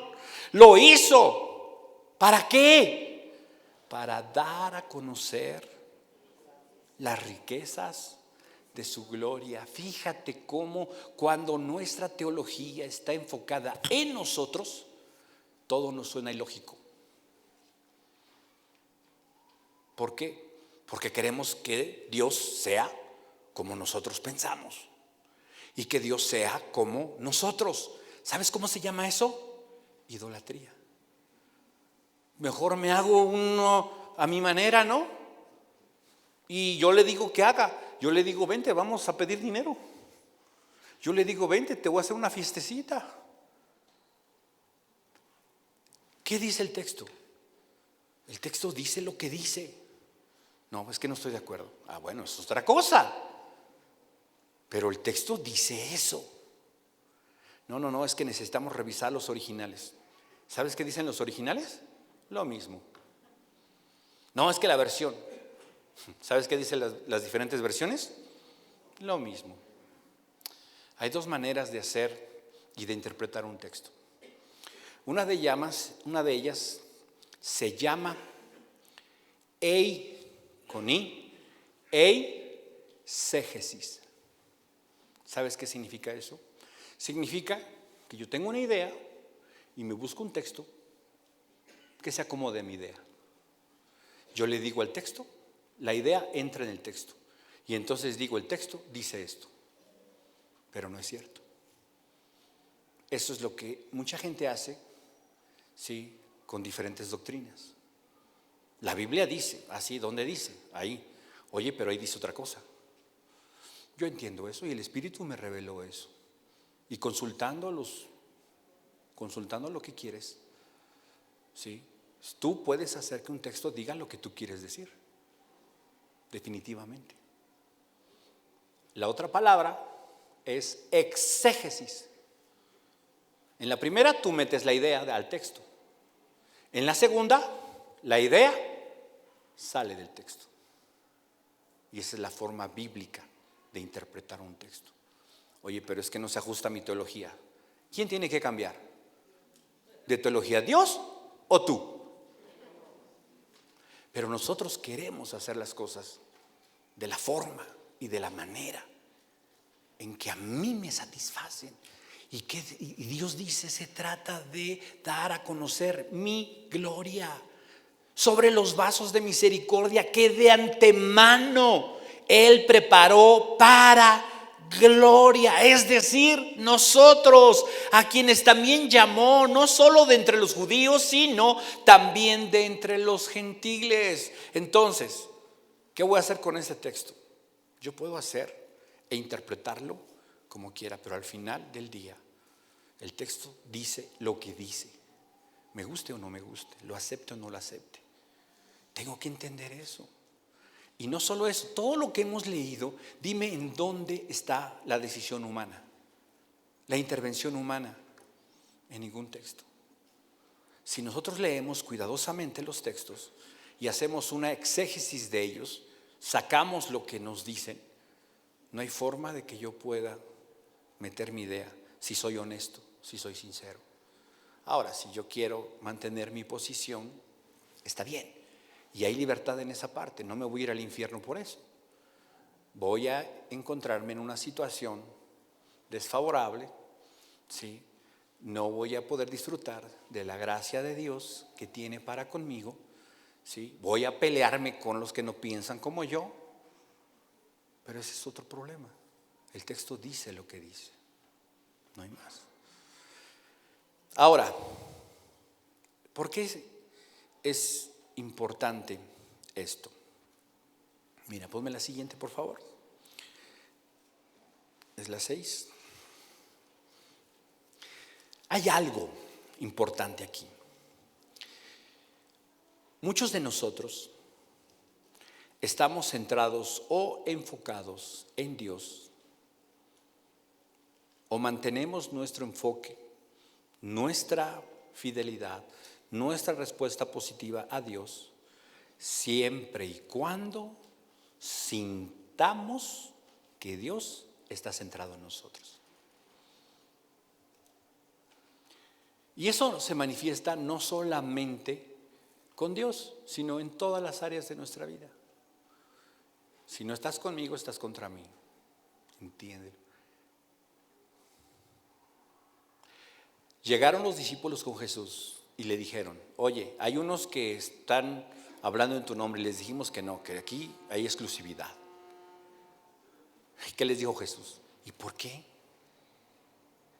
lo hizo. ¿Para qué? Para dar a conocer las riquezas de su gloria. Fíjate cómo cuando nuestra teología está enfocada en nosotros, todo nos suena ilógico. ¿Por qué? Porque queremos que Dios sea como nosotros pensamos y que Dios sea como nosotros. ¿Sabes cómo se llama eso? Idolatría. Mejor me hago uno a mi manera, ¿no? Y yo le digo que haga. Yo le digo, vente, vamos a pedir dinero. Yo le digo, vente, te voy a hacer una fiestecita. ¿Qué dice el texto? El texto dice lo que dice. No, es que no estoy de acuerdo. Bueno, eso es otra cosa. Pero el texto dice eso. No, es que necesitamos revisar los originales. ¿Sabes qué dicen los originales? Lo mismo. No, es que la versión. ¿Sabes qué dicen las diferentes versiones? Lo mismo. Hay dos maneras de hacer y de interpretar un texto. Una de ellas se llama eisegesis. ¿Sabes qué significa eso? Significa que yo tengo una idea y me busco un texto que se acomode a mi idea. Yo le digo al texto, la idea entra en el texto. Y entonces digo, el texto dice esto. Pero no es cierto. Eso es lo que mucha gente hace, ¿sí?, con diferentes doctrinas. La Biblia dice, así, ¿dónde dice? Ahí. Oye, pero ahí dice otra cosa. Yo entiendo eso y el Espíritu me reveló eso. y consultando lo que quieres, ¿sí? Tú puedes hacer que un texto diga lo que tú quieres decir, definitivamente. La otra palabra es exégesis. En la primera tú metes la idea al texto. En la segunda, la idea sale del texto. Y esa es la forma bíblica de interpretar un texto. Oye, pero es que no se ajusta a mi teología. ¿Quién tiene que cambiar? ¿De teología Dios o tú? Pero nosotros queremos hacer las cosas de la forma y de la manera en que a mí me satisfacen. Y Dios dice, se trata de dar a conocer mi gloria sobre los vasos de misericordia que de antemano Él preparó para gloria, es decir, nosotros, a quienes también llamó, no solo de entre los judíos, sino también de entre los gentiles. Entonces, ¿qué voy a hacer con ese texto? Yo puedo hacer e interpretarlo como quiera, pero al final del día el texto dice lo que dice, me guste o no me guste, lo acepte o no lo acepte. Tengo que entender eso. Y no solo eso, todo lo que hemos leído, dime en dónde está la decisión humana, la intervención humana. En ningún texto. Si nosotros leemos cuidadosamente los textos y hacemos una exégesis de ellos, sacamos lo que nos dicen, no hay forma de que yo pueda meter mi idea, si soy honesto, si soy sincero. Ahora, si yo quiero mantener mi posición, está bien. Y hay libertad en esa parte, no me voy a ir al infierno por eso. Voy a encontrarme en una situación desfavorable, ¿sí? No voy a poder disfrutar de la gracia de Dios que tiene para conmigo, ¿sí? Voy a pelearme con los que no piensan como yo, pero ese es otro problema. El texto dice lo que dice, no hay más. Ahora, ¿por qué es importante esto? Mira, ponme la siguiente, por favor. Es la 6. Hay algo importante aquí. Muchos de nosotros estamos centrados o enfocados en Dios, o mantenemos nuestro enfoque, nuestra fidelidad, nuestra respuesta positiva a Dios, siempre y cuando sintamos que Dios está centrado en nosotros. Y eso se manifiesta no solamente con Dios, sino en todas las áreas de nuestra vida. Si no estás conmigo, estás contra mí. Entiéndelo. Llegaron los discípulos con Jesús y le dijeron, oye, hay unos que están hablando en tu nombre, y les dijimos que no, que aquí hay exclusividad. ¿Y qué les dijo Jesús? ¿Y por qué?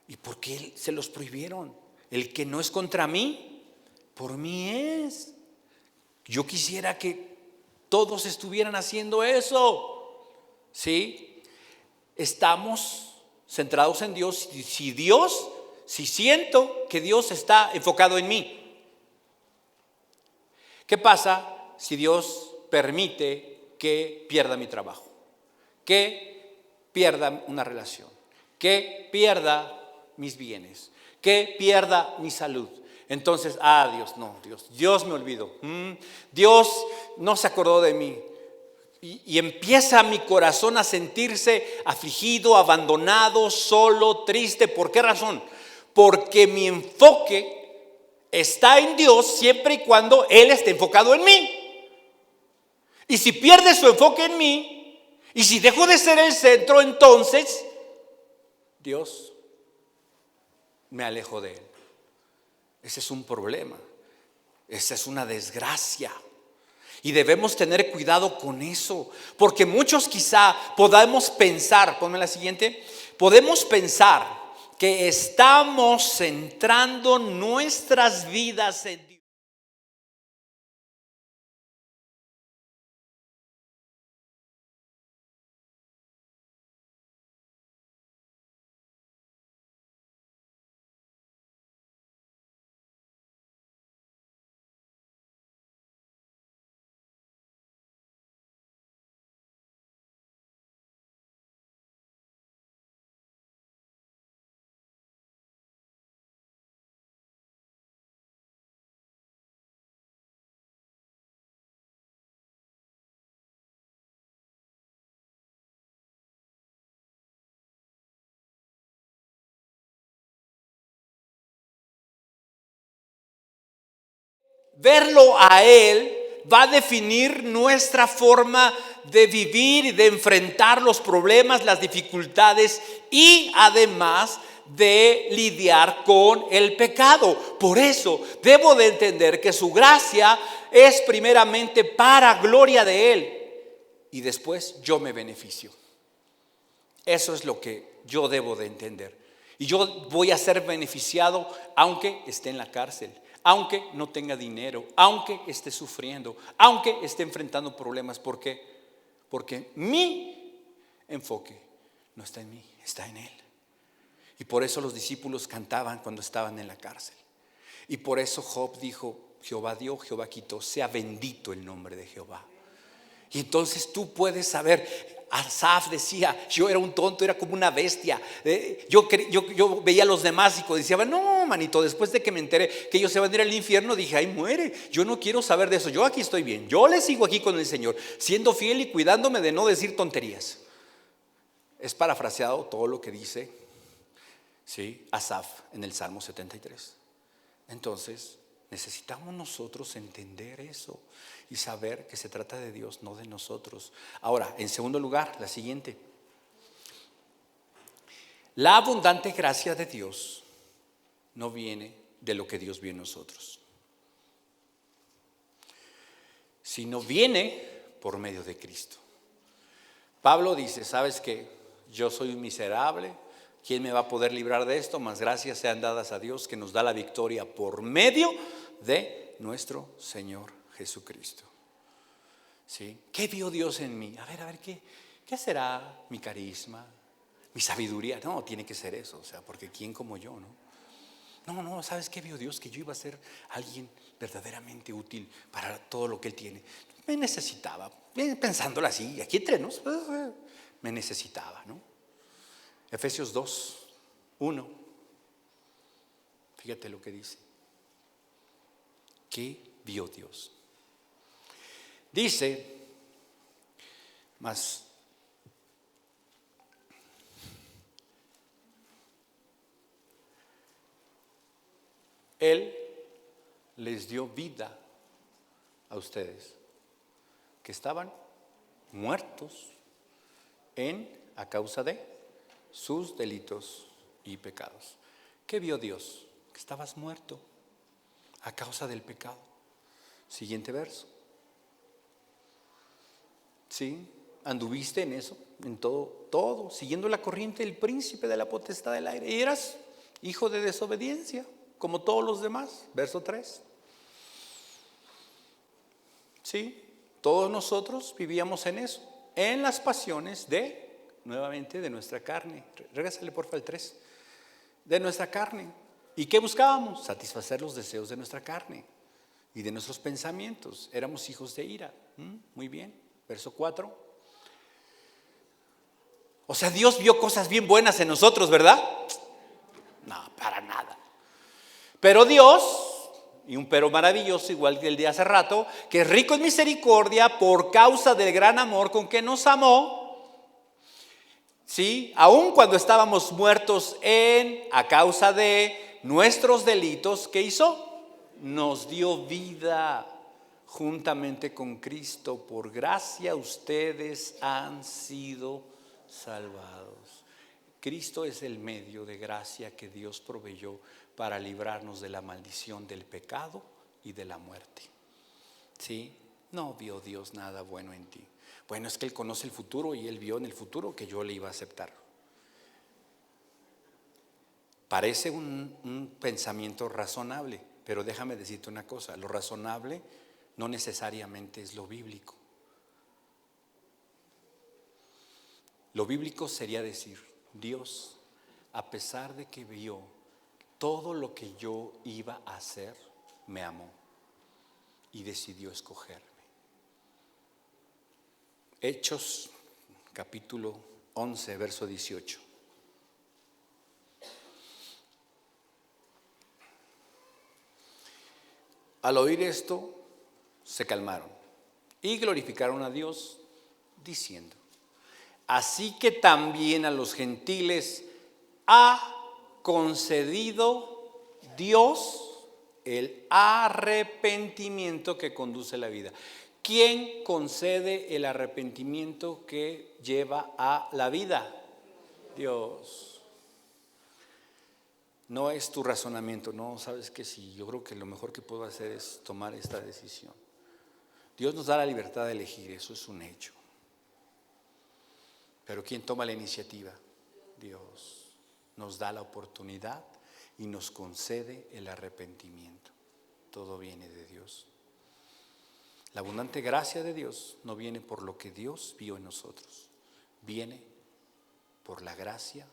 ¿Y por qué se los prohibieron? El que no es contra mí, por mí es. Yo quisiera que todos estuvieran haciendo eso, ¿sí? Estamos centrados en Dios. Si siento que Dios está enfocado en mí, ¿qué pasa si Dios permite que pierda mi trabajo? Que pierda una relación, que pierda mis bienes, que pierda mi salud. Entonces, Dios me olvidó. Dios no se acordó de mí. Y empieza mi corazón a sentirse afligido, abandonado, solo, triste. ¿Por qué razón? Porque mi enfoque está en Dios siempre y cuando Él esté enfocado en mí. Y si pierde su enfoque en mí, y si dejo de ser el centro, entonces Dios me alejo de Él. Ese es un problema. Esa es una desgracia. Y debemos tener cuidado con eso, porque muchos quizá podamos pensar, ponme la siguiente, podemos pensar que estamos centrando nuestras vidas en Dios. verlo a Él va a definir nuestra forma de vivir y de enfrentar los problemas, las dificultades y además de lidiar con el pecado. Por eso debo de entender que su gracia es primeramente para gloria de Él y después yo me beneficio. Eso es lo que yo debo de entender. Y yo voy a ser beneficiado aunque esté en la cárcel, aunque no tenga dinero, aunque esté sufriendo, aunque esté enfrentando problemas. ¿Por qué? Porque mi enfoque no está en mí, está en Él. Y por eso los discípulos cantaban cuando estaban en la cárcel. Y por eso Job dijo: Jehová dio, Jehová quitó, sea bendito el nombre de Jehová. Y entonces tú puedes saber. Asaf decía: yo era un tonto, era como una bestia. Yo veía a los demás y decía: no, manito, después de que me enteré que ellos se van a ir al infierno, dije: ay, muere, yo no quiero saber de eso, yo aquí estoy bien, yo le sigo aquí con el Señor, siendo fiel y cuidándome de no decir tonterías. Es parafraseado todo lo que dice, ¿sí?, Asaf en el Salmo 73. Entonces necesitamos nosotros entender eso y saber que se trata de Dios, no de nosotros. Ahora, en segundo lugar, la siguiente: la abundante gracia de Dios no viene de lo que Dios vio en nosotros, sino viene por medio de Cristo. Pablo dice: ¿sabes qué? Yo soy un miserable. ¿Quién me va a poder librar de esto? Mas gracias sean dadas a Dios, que nos da la victoria por medio de nuestro Señor Jesucristo. ¿Sí? ¿Qué vio Dios en mí? A ver, ¿qué será mi carisma, mi sabiduría? No, tiene que ser eso, o sea, porque ¿quién como yo, no? No, ¿sabes qué vio Dios? Que yo iba a ser alguien verdaderamente útil para todo lo que Él tiene. Me necesitaba, pensándolo así, aquí entre nos, me necesitaba, ¿no? Efesios 2:1. Fíjate lo que dice. ¿Qué vio Dios? Dice: mas Él les dio vida a ustedes, que estaban muertos a causa de sus delitos y pecados. ¿Qué vio Dios? Que estabas muerto a causa del pecado. Siguiente verso. ¿Sí? Anduviste en eso, en todo, siguiendo la corriente del príncipe de la potestad del aire, y eras hijo de desobediencia, como todos los demás. Verso 3. ¿Sí? Todos nosotros vivíamos en eso, en las pasiones nuevamente de nuestra carne. Regrésale porfa al 3. De nuestra carne. ¿Y qué buscábamos? Satisfacer los deseos de nuestra carne y de nuestros pensamientos. Éramos hijos de ira. Muy bien. Verso 4. O sea, Dios vio cosas bien buenas en nosotros, ¿verdad? No, para nada. Pero Dios, y un pero maravilloso, igual que el de hace rato, que es rico en misericordia por causa del gran amor con que nos amó. Sí, aun cuando estábamos muertos a causa de nuestros delitos, ¿qué hizo? Nos dio vida juntamente con Cristo. Por gracia ustedes han sido salvados. Cristo es el medio de gracia que Dios proveyó para librarnos de la maldición del pecado y de la muerte. ¿Sí? No vio Dios nada bueno en ti. Bueno, es que Él conoce el futuro y Él vio en el futuro que yo le iba a aceptar. Parece un pensamiento razonable, pero déjame decirte una cosa: lo razonable no necesariamente es lo bíblico. Lo bíblico sería decir: Dios, a pesar de que vio todo lo que yo iba a hacer, me amó y decidió escogerme. Hechos capítulo 11, verso 18. Al oír esto, se calmaron y glorificaron a Dios, diciendo: así que también a los gentiles ha concedido Dios el arrepentimiento que conduce la vida. ¿Quién concede el arrepentimiento que lleva a la vida? Dios. No es tu razonamiento, no, sabes que sí, yo creo que lo mejor que puedo hacer es tomar esta decisión. Dios nos da la libertad de elegir, eso es un hecho. Pero ¿quién toma la iniciativa? Dios. Nos da la oportunidad y nos concede el arrepentimiento. Todo viene de Dios. La abundante gracia de Dios no viene por lo que Dios vio en nosotros, viene por la gracia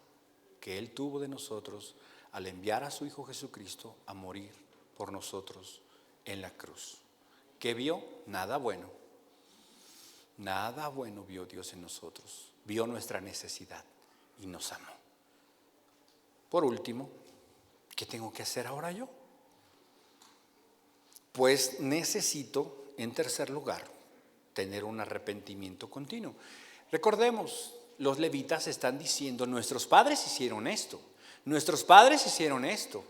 que Él tuvo de nosotros al enviar a su Hijo Jesucristo a morir por nosotros en la cruz. ¿Qué vio? Nada bueno. Nada bueno vio Dios en nosotros. Vio nuestra necesidad y nos amó. Por último, ¿qué tengo que hacer ahora yo? Pues necesito, en tercer lugar, tener un arrepentimiento continuo. Recordemos, los levitas están diciendo, nuestros padres hicieron esto, nuestros padres hicieron esto.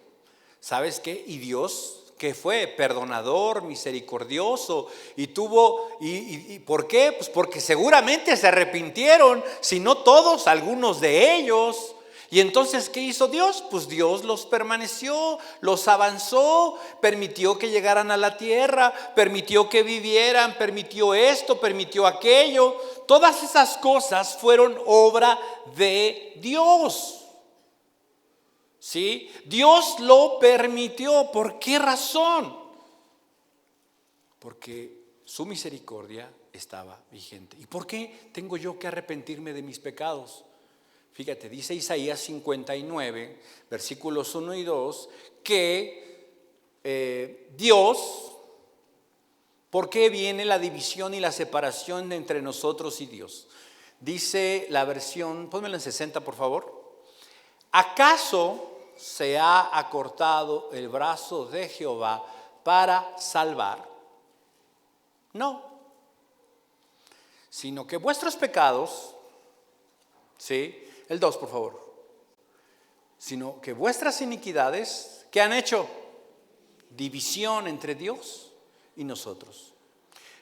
¿Sabes qué? Y Dios, que fue perdonador, misericordioso, y tuvo, ¿y por qué? Pues porque seguramente se arrepintieron, si no todos, algunos de ellos. Y entonces, ¿qué hizo Dios? Pues Dios los permaneció, los avanzó, permitió que llegaran a la tierra, permitió que vivieran, permitió esto, permitió aquello. Todas esas cosas fueron obra de Dios. ¿Sí? Dios lo permitió. ¿Por qué razón? Porque su misericordia estaba vigente. ¿Y por qué tengo yo que arrepentirme de mis pecados? Fíjate, dice Isaías 59, versículos 1 y 2, que Dios, ¿por qué viene la división y la separación entre nosotros y Dios? Dice la versión, pónmela en 60 por favor. ¿Acaso se ha acortado el brazo de Jehová para salvar? No, sino que vuestros pecados, ¿sí? El 2, por favor. Sino que vuestras iniquidades, ¿qué han hecho? División entre Dios y nosotros.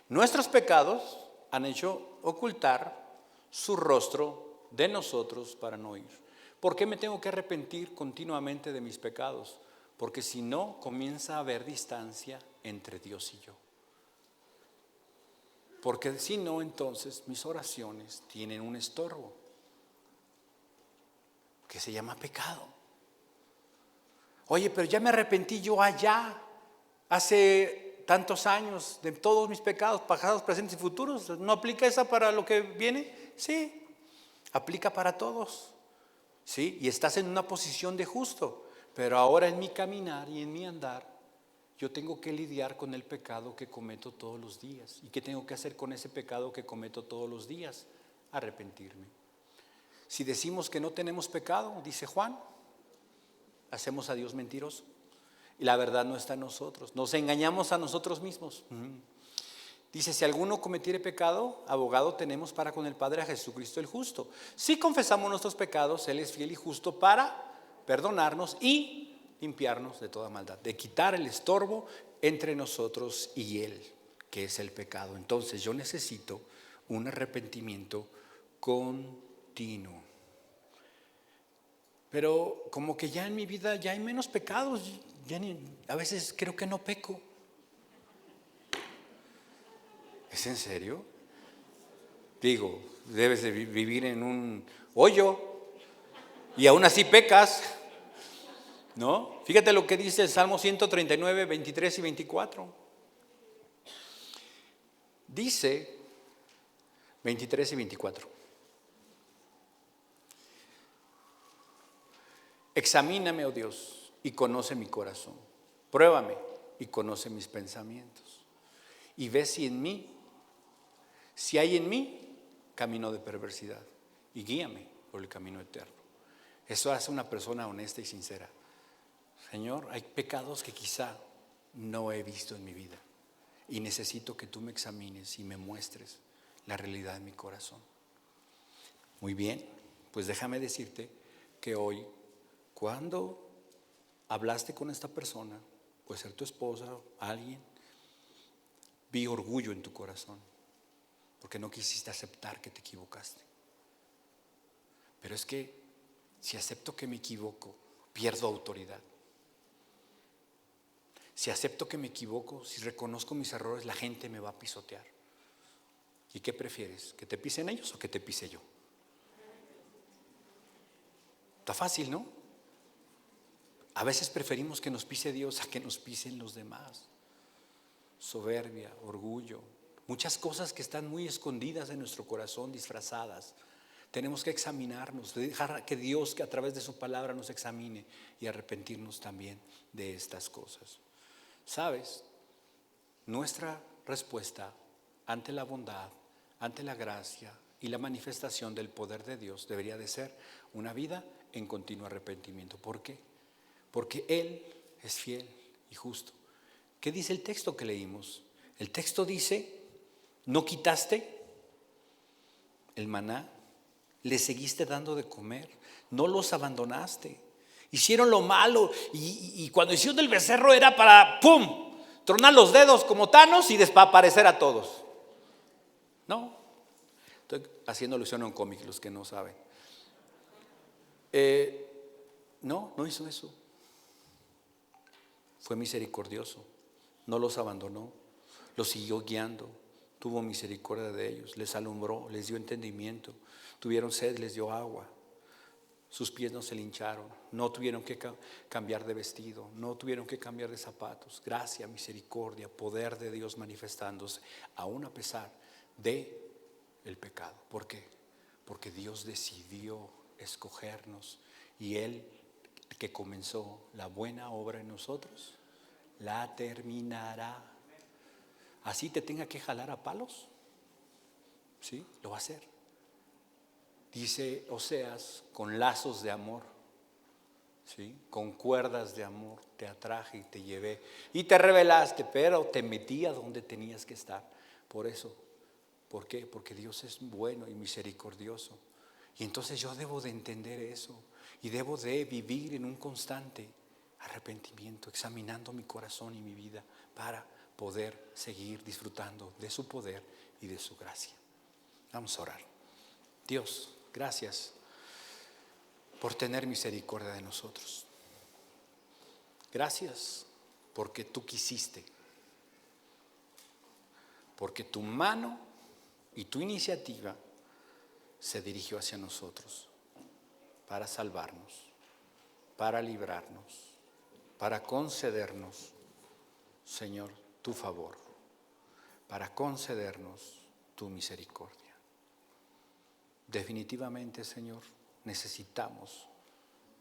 Nuestros pecados han hecho ocultar su rostro de nosotros para no ir. ¿Por qué me tengo que arrepentir continuamente de mis pecados? Porque si no, comienza a haber distancia entre Dios y yo. Porque si no, entonces mis oraciones tienen un estorbo que se llama pecado. Oye, pero ya me arrepentí yo allá, hace tantos años, de todos mis pecados, pasados, presentes y futuros. ¿No aplica esa para lo que viene? Sí, aplica para todos. Sí, y estás en una posición de justo. Pero ahora en mi caminar y en mi andar, yo tengo que lidiar con el pecado que cometo todos los días. ¿Y qué tengo que hacer con ese pecado que cometo todos los días? Arrepentirme. Si decimos que no tenemos pecado, dice Juan, hacemos a Dios mentiroso. Y la verdad no está en nosotros. Nos engañamos a nosotros mismos. Dice, si alguno cometiere pecado, abogado tenemos para con el Padre, a Jesucristo el justo. Si confesamos nuestros pecados, Él es fiel y justo para perdonarnos y limpiarnos de toda maldad. De quitar el estorbo entre nosotros y Él, que es el pecado. Entonces yo necesito un arrepentimiento continuo. Pero como que ya en mi vida ya hay menos pecados, a veces creo que no peco. ¿Es en serio? Digo, debes de vivir en un hoyo y aún así pecas, ¿no? Fíjate lo que dice el Salmo 139, 23 y 24. Dice 23 y 24. Examíname, oh Dios, y conoce mi corazón. Pruébame y conoce mis pensamientos. Y ve si hay en mí camino de perversidad. Y guíame por el camino eterno. Eso hace una persona honesta y sincera. Señor, hay pecados que quizá no he visto en mi vida. Y necesito que tú me examines y me muestres la realidad de mi corazón. Muy bien, pues déjame decirte que hoy, cuando hablaste con esta persona, puede ser tu esposa, alguien. Vi orgullo en tu corazón porque no quisiste aceptar que te equivocaste. Pero es que si acepto que me equivoco, pierdo autoridad. Si acepto que me equivoco, si reconozco mis errores, la gente me va a pisotear. ¿Y qué prefieres? ¿Que te pisen ellos o que te pise yo? Está fácil, ¿no? A veces preferimos que nos pise Dios a que nos pisen los demás. Soberbia, orgullo, muchas cosas que están muy escondidas en nuestro corazón, disfrazadas. Tenemos que examinarnos, dejar que Dios, que a través de su palabra nos examine y arrepentirnos también de estas cosas. ¿Sabes? Nuestra respuesta ante la bondad, ante la gracia y la manifestación del poder de Dios debería de ser una vida en continuo arrepentimiento. ¿Por qué? Porque Él es fiel y justo. ¿Qué dice el texto que leímos? El texto dice: no quitaste el maná, le seguiste dando de comer, no los abandonaste. Hicieron lo malo y cuando hicieron el becerro era para ¡pum! Tronar los dedos como Thanos y desaparecer a todos. No, estoy haciendo alusión a un cómic, los que no saben. No hizo eso. Fue misericordioso, no los abandonó, los siguió guiando, tuvo misericordia de ellos, les alumbró, les dio entendimiento, tuvieron sed, les dio agua, sus pies no se le hincharon, no tuvieron que cambiar de vestido, no tuvieron que cambiar de zapatos. Gracia, misericordia, poder de Dios manifestándose, aún a pesar de el pecado. ¿Por qué? Porque Dios decidió escogernos y Él, que comenzó la buena obra en nosotros, la terminará. Así te tenga que jalar a palos, ¿sí? Lo va a hacer. Dice Oseas: con lazos de amor, ¿sí? Con cuerdas de amor te atraje y te llevé y te rebelaste, pero te metí a donde tenías que estar. Por eso, ¿por qué? Porque Dios es bueno y misericordioso. Y entonces yo debo de entender eso y debo de vivir en un constante arrepentimiento, examinando mi corazón y mi vida para poder seguir disfrutando de su poder y de su gracia. Vamos a orar. Dios, gracias por tener misericordia de nosotros. Gracias porque tú quisiste, porque tu mano y tu iniciativa se dirigió hacia nosotros para salvarnos, para librarnos, para concedernos, Señor, tu favor, para concedernos tu misericordia. Definitivamente, Señor, necesitamos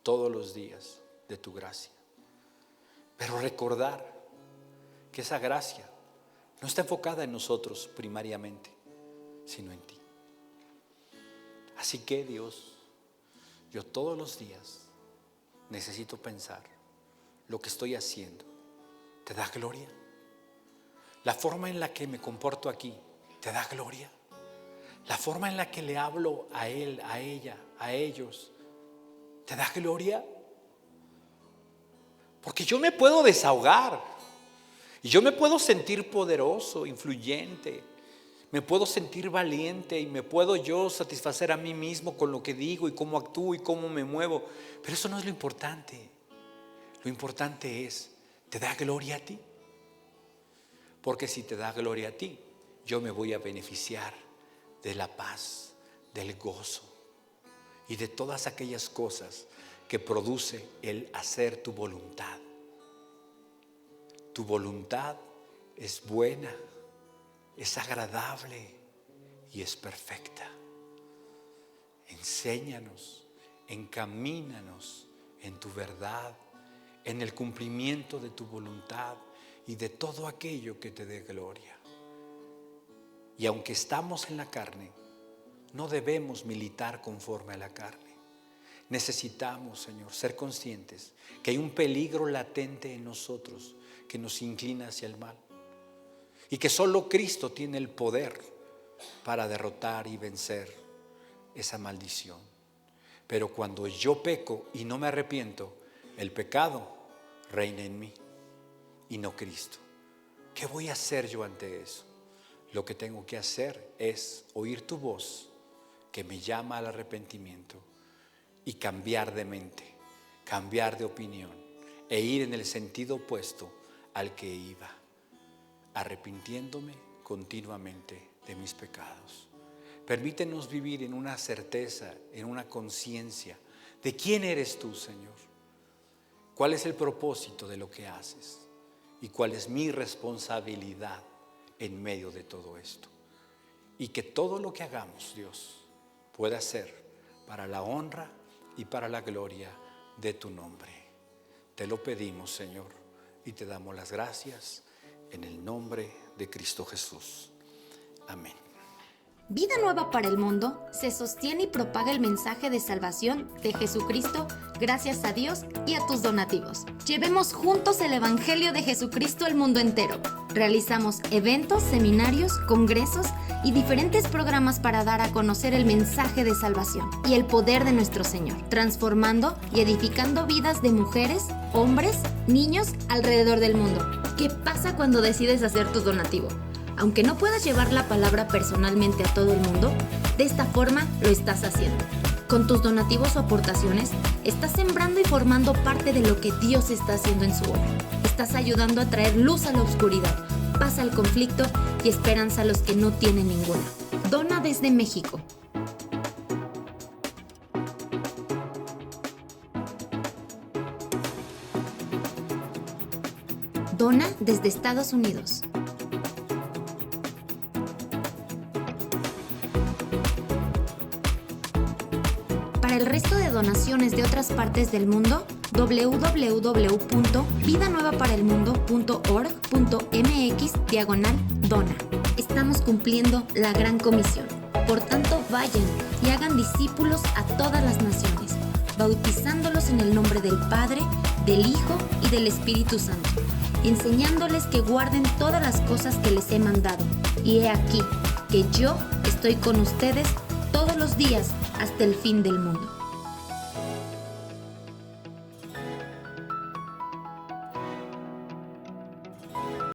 todos los días de tu gracia, pero recordar que esa gracia no está enfocada en nosotros primariamente, sino en ti. Así que, Dios, yo todos los días necesito pensar: lo que estoy haciendo ¿te da gloria? La forma en la que me comporto aquí ¿te da gloria? La forma en la que le hablo a él, a ella, a ellos, ¿te da gloria? Porque yo me puedo desahogar y yo me puedo sentir poderoso, influyente, me puedo sentir valiente y me puedo yo satisfacer a mí mismo con lo que digo y cómo actúo y cómo me muevo. Pero eso no es lo importante. Lo importante es: ¿te da gloria a ti? Porque si te da gloria a ti, yo me voy a beneficiar de la paz, del gozo y de todas aquellas cosas que produce el hacer tu voluntad. Tu voluntad es buena, es agradable y es perfecta. Enséñanos, encamínanos en tu verdad, en el cumplimiento de tu voluntad y de todo aquello que te dé gloria. Y aunque estamos en la carne, no debemos militar conforme a la carne. Necesitamos, Señor, ser conscientes que hay un peligro latente en nosotros que nos inclina hacia el mal y que solo Cristo tiene el poder para derrotar y vencer esa maldición. Pero cuando yo peco y no me arrepiento, el pecado reina en mí. y no Cristo. ¿Qué voy a hacer yo ante eso? Lo que tengo que hacer es oír tu voz que me llama al arrepentimiento y cambiar de mente, cambiar de opinión e ir en el sentido opuesto al que iba, arrepintiéndome continuamente de mis pecados. Permítenos vivir en una certeza, en una conciencia de quién eres tú, Señor. ¿Cuál es el propósito de lo que haces? ¿Y cuál es mi responsabilidad en medio de todo esto? Y que todo lo que hagamos, Dios, pueda ser para la honra y para la gloria de tu nombre. Te lo pedimos, Señor, y te damos las gracias en el nombre de Cristo Jesús. Amén. Vida Nueva para el Mundo se sostiene y propaga el mensaje de salvación de Jesucristo gracias a Dios y a tus donativos. Llevemos juntos el Evangelio de Jesucristo al mundo entero. Realizamos eventos, seminarios, congresos y diferentes programas para dar a conocer el mensaje de salvación y el poder de nuestro Señor, transformando y edificando vidas de mujeres, hombres, niños alrededor del mundo. ¿Qué pasa cuando decides hacer tu donativo? Aunque no puedas llevar la palabra personalmente a todo el mundo, de esta forma lo estás haciendo. Con tus donativos o aportaciones, estás sembrando y formando parte de lo que Dios está haciendo en su obra. Estás ayudando a traer luz a la oscuridad, paz al conflicto y esperanza a los que no tienen ninguna. Dona desde México. Dona desde Estados Unidos. Para el resto de donaciones de otras partes del mundo, www.vidanuevaparelmundo.org.mx/dona. Estamos cumpliendo la gran comisión. Por tanto, vayan y hagan discípulos a todas las naciones, bautizándolos en el nombre del Padre, del Hijo y del Espíritu Santo, enseñándoles que guarden todas las cosas que les he mandado. Y he aquí que yo estoy con ustedes todos los días hasta el fin del mundo.